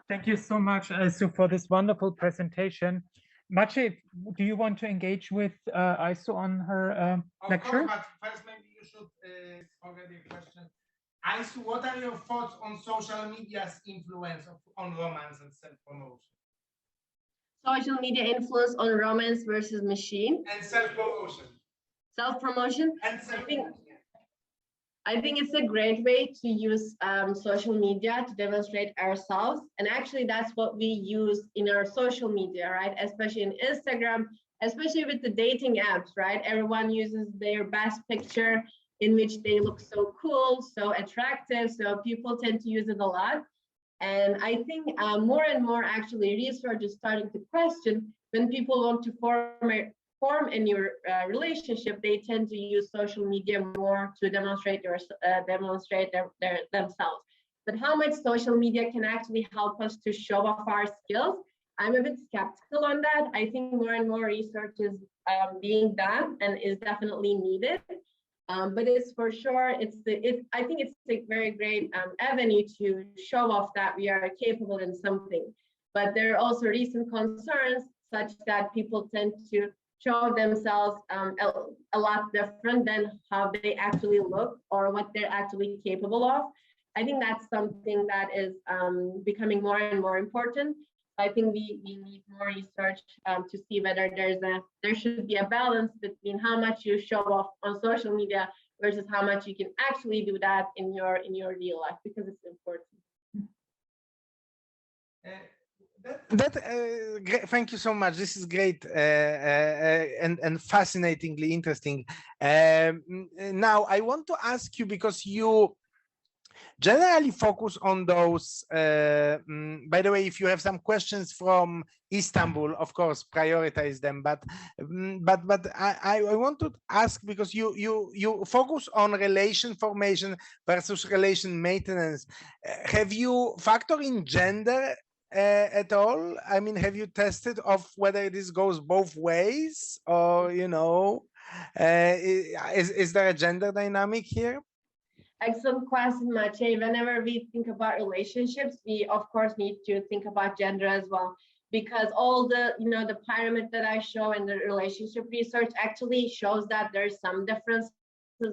Thank you so much, Aysu, for this wonderful presentation. Marcie, do you want to engage with Aysu on her lecture? Of course, but first maybe you should already a question. Aysu, what are your thoughts on social media's influence on romance and self-promotion? Social media influence on romance versus machine. And self-promotion. Self-promotion. And self-promotion. I think it's a great way to use social media to demonstrate ourselves. And actually, that's what we use in our social media, right? Especially in Instagram, especially with the dating apps, right? Everyone uses their best picture in which they look so cool, so attractive. So people tend to use it a lot. And I think more and more actually research is starting to question when people want to form a form a new relationship, they tend to use social media more to demonstrate themselves. But how much social media can actually help us to show off our skills? I'm a bit skeptical on that. I think more and more research is being done and is definitely needed. But it's for sure, I think it's a very great avenue to show off that we are capable in something. But there are also recent concerns such that people tend to show themselves a lot different than how they actually look or what they're actually capable of. I think that's something that is becoming more and more important. I think we need more research to see whether there should be a balance between how much you show off on social media versus how much you can actually do that in your real life, because it's important. Thank you so much. This is great and fascinatingly interesting. Now I want to ask you, because you generally focus on those. By the way, if you have some questions from Istanbul, of course, prioritize them. But I want to ask, because you focus on relation formation versus relation maintenance. Have you factored in gender at all? I mean, have you tested of whether this goes both ways, or is there a gender dynamic here? Excellent question, Marcie. Whenever we think about relationships, we of course need to think about gender as well, because all the the pyramid that I show in the relationship research actually shows that there's some differences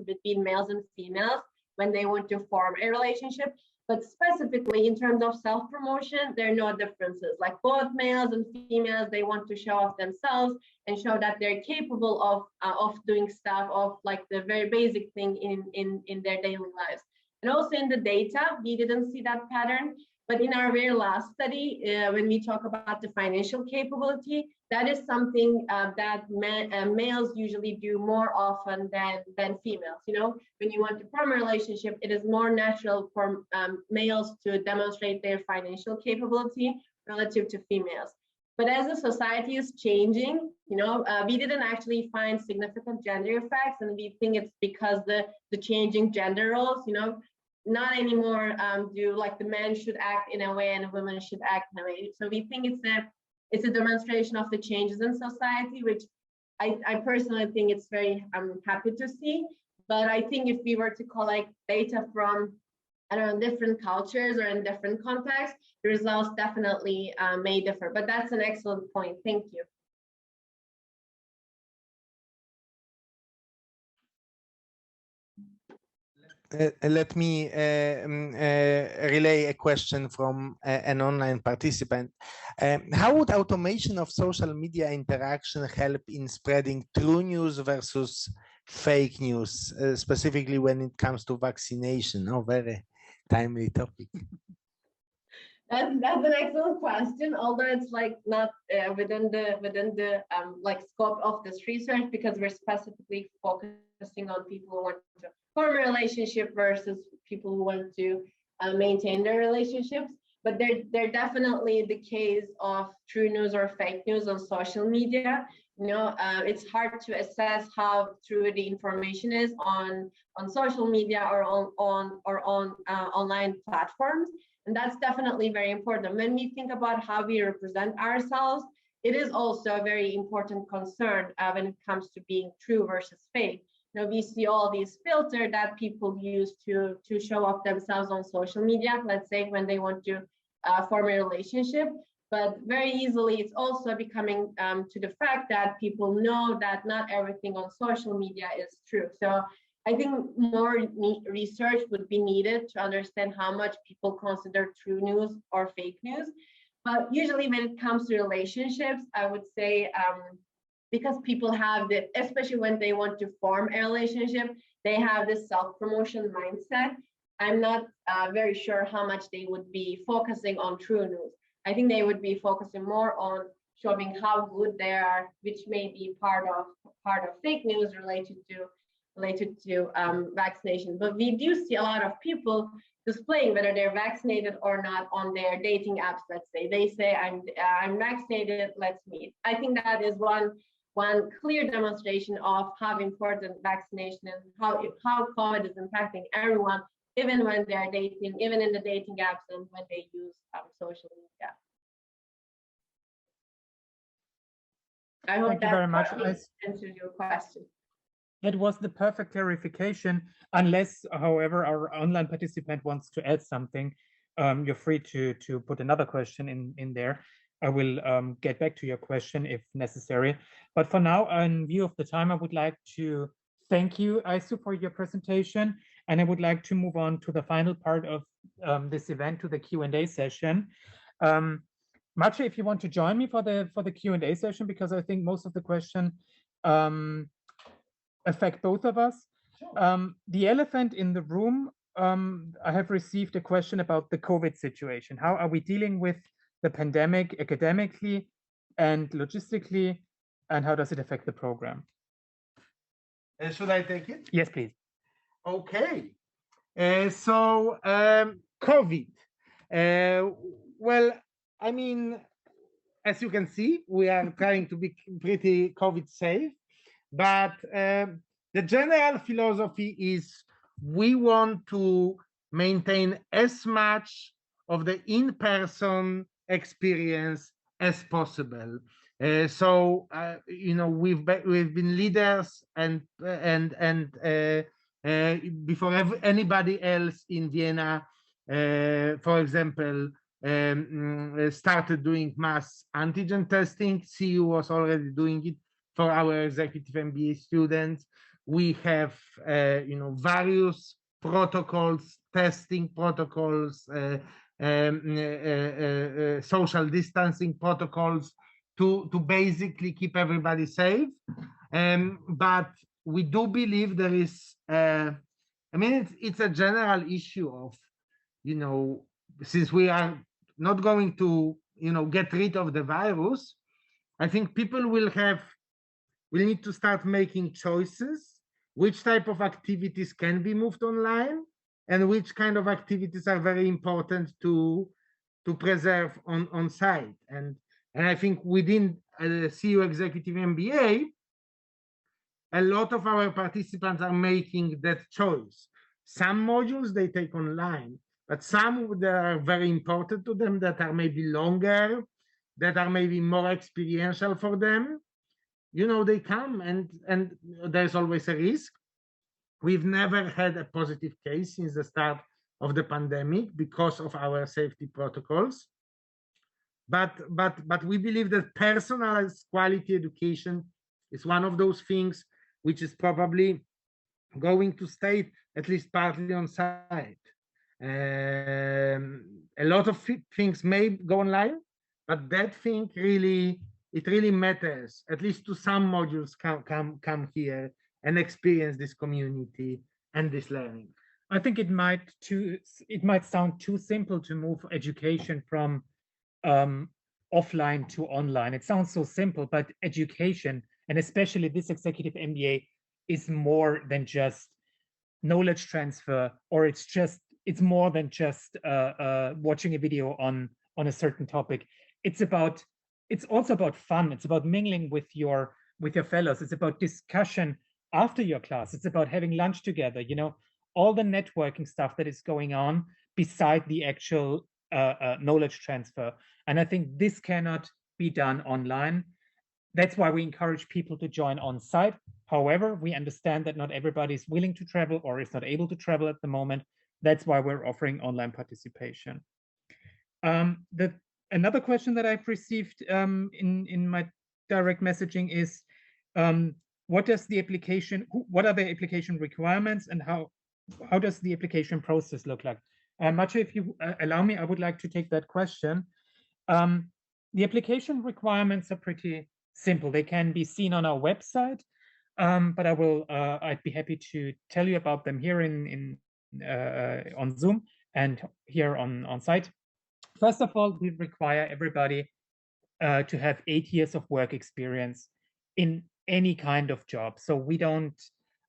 between males and females when they want to form a relationship. But specifically in terms of self-promotion, there are no differences. Like both males and females, they want to show off themselves and show that they're capable of doing stuff, of like the very basic thing in their daily lives. And also in the data, we didn't see that pattern. But in our very last study, when we talk about the financial capability, that is something that males usually do more often than females. When you want to form a relationship, it is more natural for males to demonstrate their financial capability relative to females. But as the society is changing, we didn't actually find significant gender effects, and we think it's because the changing gender roles, not anymore do like the men should act in a way and the women should act in a way. So we think it's a demonstration of the changes in society, which I personally think it's very happy to see. But I think if we were to collect data from different cultures or in different contexts, the results definitely may differ. But that's an excellent point. Thank you. Let me relay a question from an online participant. How would automation of social media interaction help in spreading true news versus fake news, specifically when it comes to vaccination? Oh, very timely topic. That's an excellent question, although it's like not within the scope of this research, because we're specifically focusing on people who want to form a relationship versus people who want to maintain their relationships. But they're definitely the case of true news or fake news on social media. It's hard to assess how true the information is on social media or on online platforms. And that's definitely very important. When we think about how we represent ourselves, it is also a very important concern when it comes to being true versus fake. We see all these filters that people use to show off themselves on social media, let's say when they want to form a relationship. But very easily, it's also becoming to the fact that people know that not everything on social media is true. So I think more research would be needed to understand how much people consider true news or fake news. But usually when it comes to relationships, I would say because people have especially when they want to form a relationship, they have this self-promotion mindset. I'm not very sure how much they would be focusing on true news. I think they would be focusing more on showing how good they are, which may be part of fake news related to vaccination. But we do see a lot of people displaying whether they're vaccinated or not on their dating apps. Let's say they say I'm vaccinated, let's meet. I think that is one one clear demonstration of how important vaccination and how COVID is impacting everyone, even when they're dating, even in the dating apps and when they use social media. I hope Thank you very much. answers your question. That was the perfect clarification, unless, however, our online participant wants to add something. You're free to put another question in there. I will get back to your question if necessary. But for now, in view of the time, I would like to thank you, Aisu, for your presentation. And I would like to move on to the final part of this event, to the Q&A session. Marcie, if you want to join me for the Q&A session, because I think most of the question affect both of us. Sure. The elephant in the room, I have received a question about the COVID situation. How are we dealing with the pandemic academically and logistically, and how does it affect the program? Should I take it? Yes, please. Okay. COVID. Well, I mean, as you can see, we are trying to be pretty COVID safe, but the general philosophy is we want to maintain as much of the in-person experience as possible. You know, we've been leaders and before anybody else in Vienna, for example, started doing mass antigen testing. CEU was already doing it for our executive MBA students. We have, you know, various protocols, testing protocols, social distancing protocols to basically keep everybody safe. But we do believe there is, I mean, it's a general issue of, you know, since we are not going to, you know, get rid of the virus, I think people will need to start making choices, which type of activities can be moved online and which kind of activities are very important to preserve on site. And I think within the CEU Executive MBA, a lot of our participants are making that choice. Some modules they take online, but some that are very important to them, that are maybe longer, that are maybe more experiential for them, you know, they come and there's always a risk. We've never had a positive case since the start of the pandemic because of our safety protocols. But we believe that personalized quality education is one of those things which is probably going to stay at least partly on site. A lot of things may go online, but that thing really, it really matters. At least to some modules come here and experience this community and this learning. I think it might sound too simple to move education from offline to online. It sounds so simple, but education, and especially this executive MBA, is more than just knowledge transfer, or it's more than just watching a video on a certain topic. It's also about fun. It's about mingling with your fellows. It's about discussion after your class. It's about having lunch together, you know, all the networking stuff that is going on beside the actual knowledge transfer. And I think this cannot be done online. That's why we encourage people to join on site. However, we understand that not everybody is willing to travel or is not able to travel at the moment. That's why we're offering online participation. Another question that I've received in my direct messaging is, what are the application requirements, and how does the application process look like? Marcie, if you allow me, I would like to take that question. The application requirements are pretty simple. They can be seen on our website, but I'd be happy to tell you about them here on Zoom and here on site. First of all, we require everybody to have 8 years of work experience in any kind of job. So we don't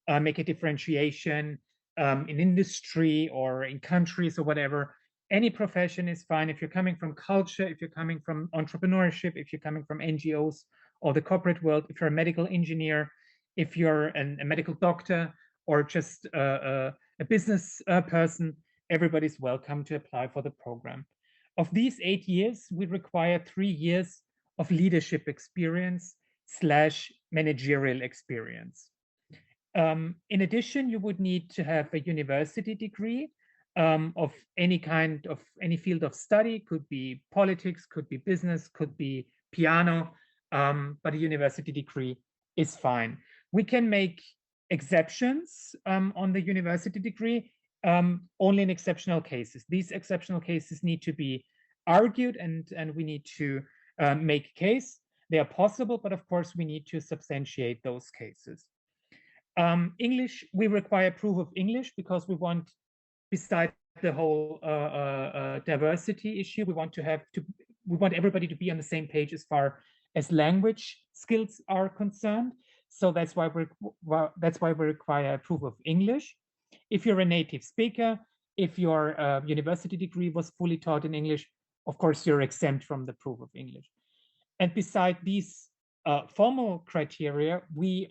make a differentiation in industry or in countries or whatever. Any profession is fine. If you're coming from culture, if you're coming from entrepreneurship, if you're coming from NGOs or the corporate world, if you're a medical engineer, if you're a medical doctor, or just a business person, everybody's welcome to apply for the program. Of these 8 years, we require 3 years of leadership experience / managerial experience. In addition, you would need to have a university degree of any kind of any field of study, could be politics, could be business, could be piano, but a university degree is fine. We can make exceptions on the university degree only in exceptional cases. These exceptional cases need to be argued, and we need to make case. They are possible, but of course we need to substantiate those cases. English, we require proof of English because we want, besides the whole diversity issue, we want everybody to be on the same page as far as language skills are concerned. So that's why we require proof of English. If you're a native speaker, if your university degree was fully taught in English, of course you're exempt from the proof of English. And beside these formal criteria, we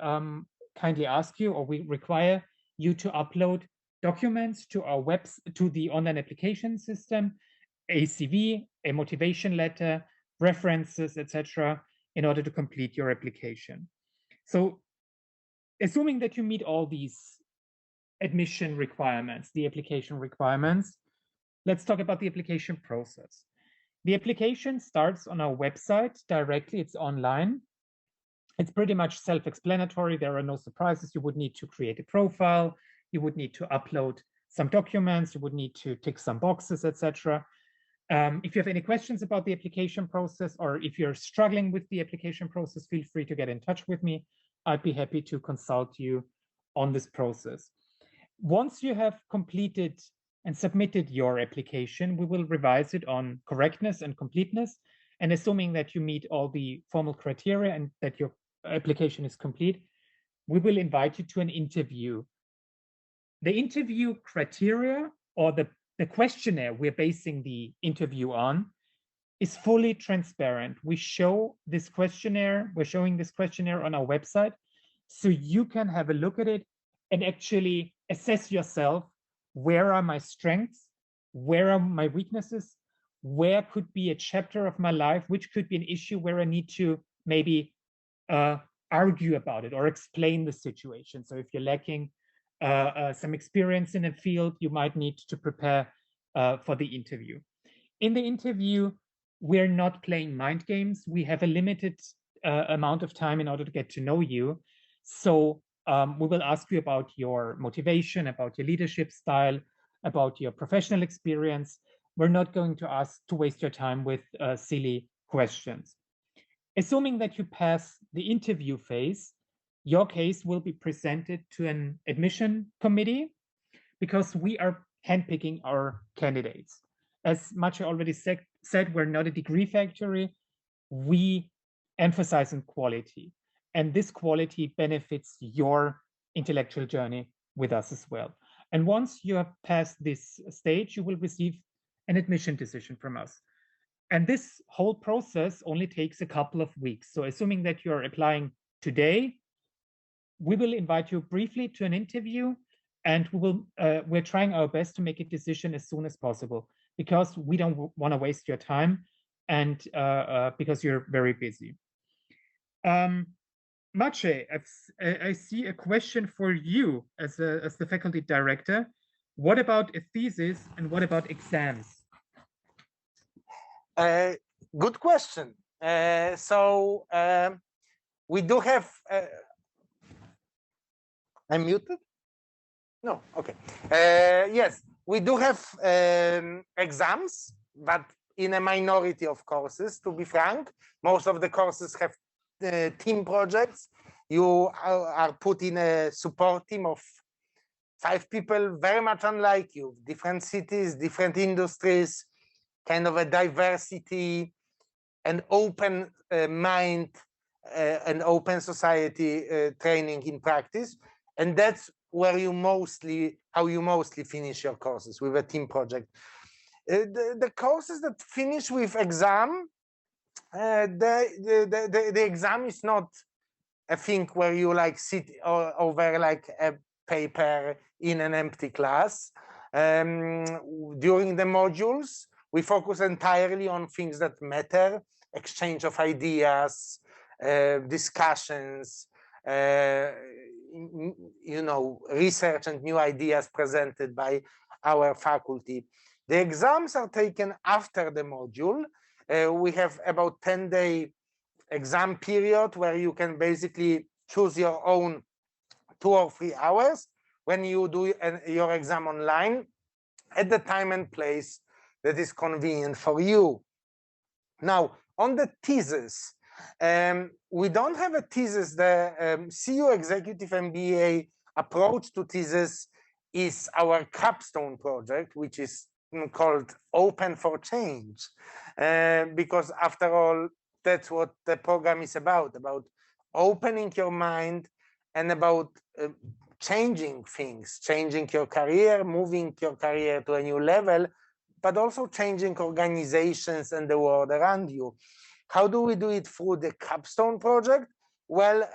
kindly ask you, or we require you to upload documents to our to the online application system, a CV, a motivation letter, references, etc., in order to complete your application. So, assuming that you meet all these admission requirements, the application requirements, let's talk about the application process. The application starts on our website directly, it's online. It's pretty much self-explanatory. There are no surprises. You would need to create a profile. You would need to upload some documents. You would need to tick some boxes, etc. If you have any questions about the application process, or if you're struggling with the application process, feel free to get in touch with me. I'd be happy to consult you on this process. Once you have completed and submitted your application, we will revise it on correctness and completeness. And assuming that you meet all the formal criteria and that your application is complete, we will invite you to an interview. The interview criteria, or the questionnaire we're basing the interview on, is fully transparent. We show this questionnaire, we're showing this questionnaire on our website, so you can have a look at it and actually assess yourself. Where are my strengths? Where are my weaknesses? Where could be a chapter of my life, which could be an issue where I need to maybe argue about it or explain the situation. So if you're lacking some experience in a field, you might need to prepare for the interview. In the interview, we're not playing mind games. We have a limited amount of time in order to get to know you. So we will ask you about your motivation, about your leadership style, about your professional experience. We're not going to waste your time with silly questions. Assuming that you pass the interview phase, your case will be presented to an admission committee because we are handpicking our candidates. As Marcie already said, we're not a degree factory. We emphasize on quality, and this quality benefits your intellectual journey with us as well. And once you have passed this stage, you will receive an admission decision from us. And this whole process only takes a couple of weeks. So assuming that you're applying today, we will invite you briefly to an interview, and we're trying our best to make a decision as soon as possible, because we don't want to waste your time, and because you're very busy. Marcie, I see a question for you as the faculty director. What about a thesis, and what about exams? Good question. So we do have. I'm muted? No, okay. Yes, we do have exams, but in a minority of courses, to be frank. Most of the courses have team projects. You are put in a support team of 5 people, very much unlike you, different cities, different industries, kind of a diversity and open mind and open society training in practice. And that's where how you mostly finish your courses, with a team project. The courses that finish with exam The exam is not a thing where you like sit over like a paper in an empty class. During the modules, we focus entirely on things that matter: exchange of ideas, discussions, you know, research and new ideas presented by our faculty. The exams are taken after the module. We have about 10-day exam period where you can basically choose your own 2 or 3 hours when you do your exam online at the time and place that is convenient for you. Now, on the thesis, we don't have a thesis. The CEU Executive MBA approach to thesis is our capstone project, which is called Open for Change, because after all, that's what the program is about opening your mind and about changing things, changing your career, moving your career to a new level, but also changing organizations and the world around you. How do we do it? Through the capstone project? Well,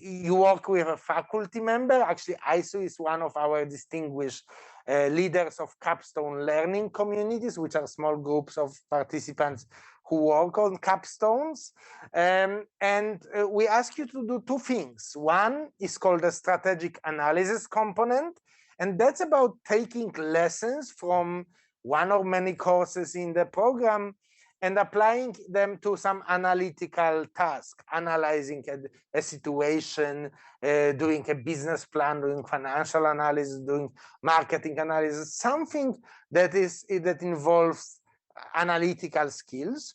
you work with a faculty member. Actually, ISO is one of our distinguished leaders of capstone learning communities, which are small groups of participants who work on capstones. And we ask you to do 2 things. One is called a strategic analysis component, and that's about taking lessons from one or many courses in the program and applying them to some analytical task, analyzing a situation, doing a business plan, doing financial analysis, doing marketing analysis, something that involves analytical skills.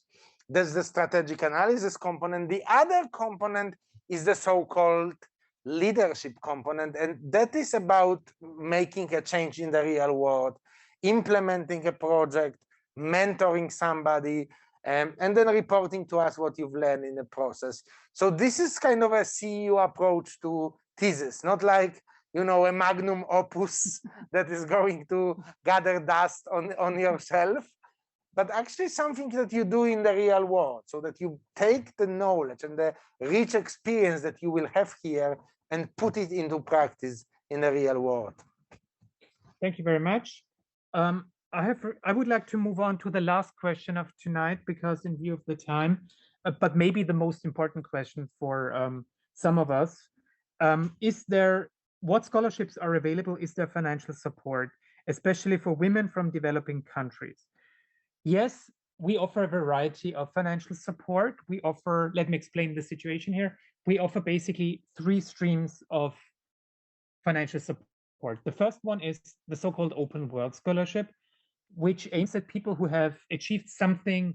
That's the strategic analysis component. The other component is the so-called leadership component, and that is about making a change in the real world, implementing a project, mentoring somebody, and then reporting to us what you've learned in the process. So this is kind of a CEU approach to thesis, not like, you know, a magnum opus that is going to gather dust on your shelf, but actually something that you do in the real world, so that you take the knowledge and the rich experience that you will have here and put it into practice in the real world. Thank you very much. I would like to move on to the last question of tonight, because in view of the time, but maybe the most important question for some of us, what scholarships are available? Is there financial support, especially for women from developing countries? Yes, we offer a variety of financial support. We offer, let me explain the situation here. We offer basically 3 streams of financial support. The first one is the so-called Open World Scholarship, which aims at people who have achieved something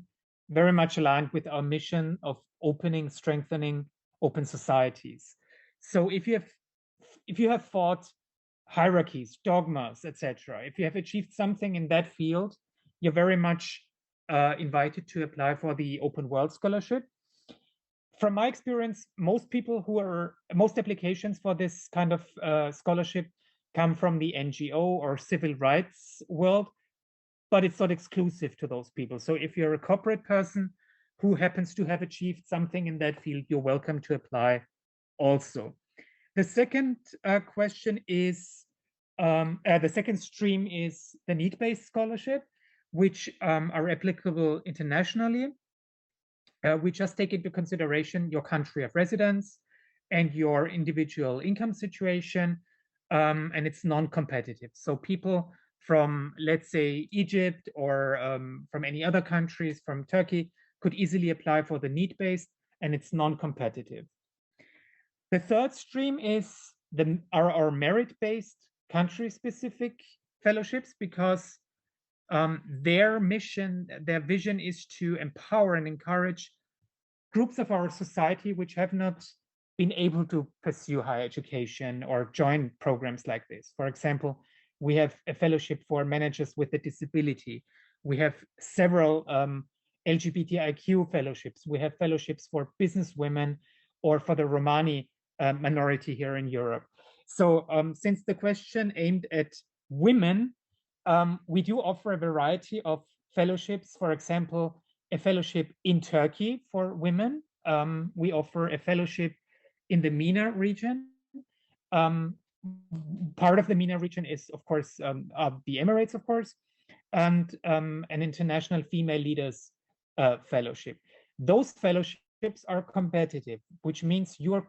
very much aligned with our mission of opening, strengthening open societies. So if you have fought hierarchies, dogmas, etc., if you have achieved something in that field, you're very much invited to apply for the Open World Scholarship. From my experience, most applications for this kind of scholarship come from the NGO or civil rights world, but it's not exclusive to those people. So if you're a corporate person who happens to have achieved something in that field, you're welcome to apply also. The second question is, the second stream is the need-based scholarship, which are applicable internationally. We just take into consideration your country of residence and your individual income situation, and it's non-competitive. So people from, let's say, Egypt or from any other countries, from Turkey, could easily apply for the need-based, and it's non-competitive. The third stream is our merit-based country-specific fellowships, because their mission, their vision is to empower and encourage groups of our society which have not been able to pursue higher education or join programs like this. For example, we have a fellowship for managers with a disability. We have several LGBTIQ fellowships. We have fellowships for business women or for the Romani minority here in Europe. So since the question aimed at women, we do offer a variety of fellowships, for example, a fellowship in Turkey for women. We offer a fellowship in the MENA region. Part of the MENA region is, of course, the Emirates, of course, and an international female leaders fellowship. Those fellowships are competitive, which means you're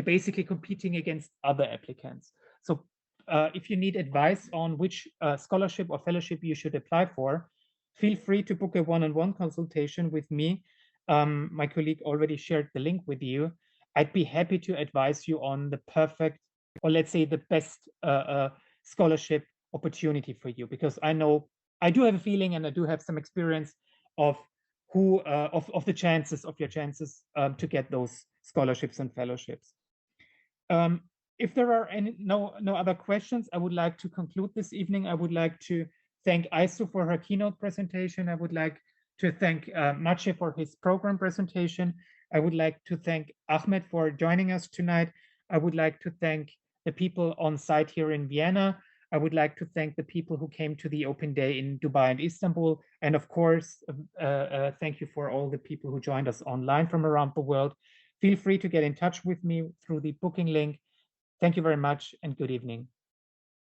basically competing against other applicants. So if you need advice on which scholarship or fellowship you should apply for, feel free to book a one-on-one consultation with me. My colleague already shared the link with you. I'd be happy to advise you on the perfect, or let's say the best scholarship opportunity for you, because I know I do have a feeling and I do have some experience of of the chances of your chances to get those scholarships and fellowships. If there are no other questions, I would like to conclude this evening. I would like to thank Aisu for her keynote presentation. I would like to thank Marcie for his program presentation. I would like to thank Ahmed for joining us tonight. I would like to thank the people on site here in Vienna. I would like to thank the people who came to the open day in Dubai and Istanbul. And of course, thank you for all the people who joined us online from around the world. Feel free to get in touch with me through the booking link. Thank you very much and good evening.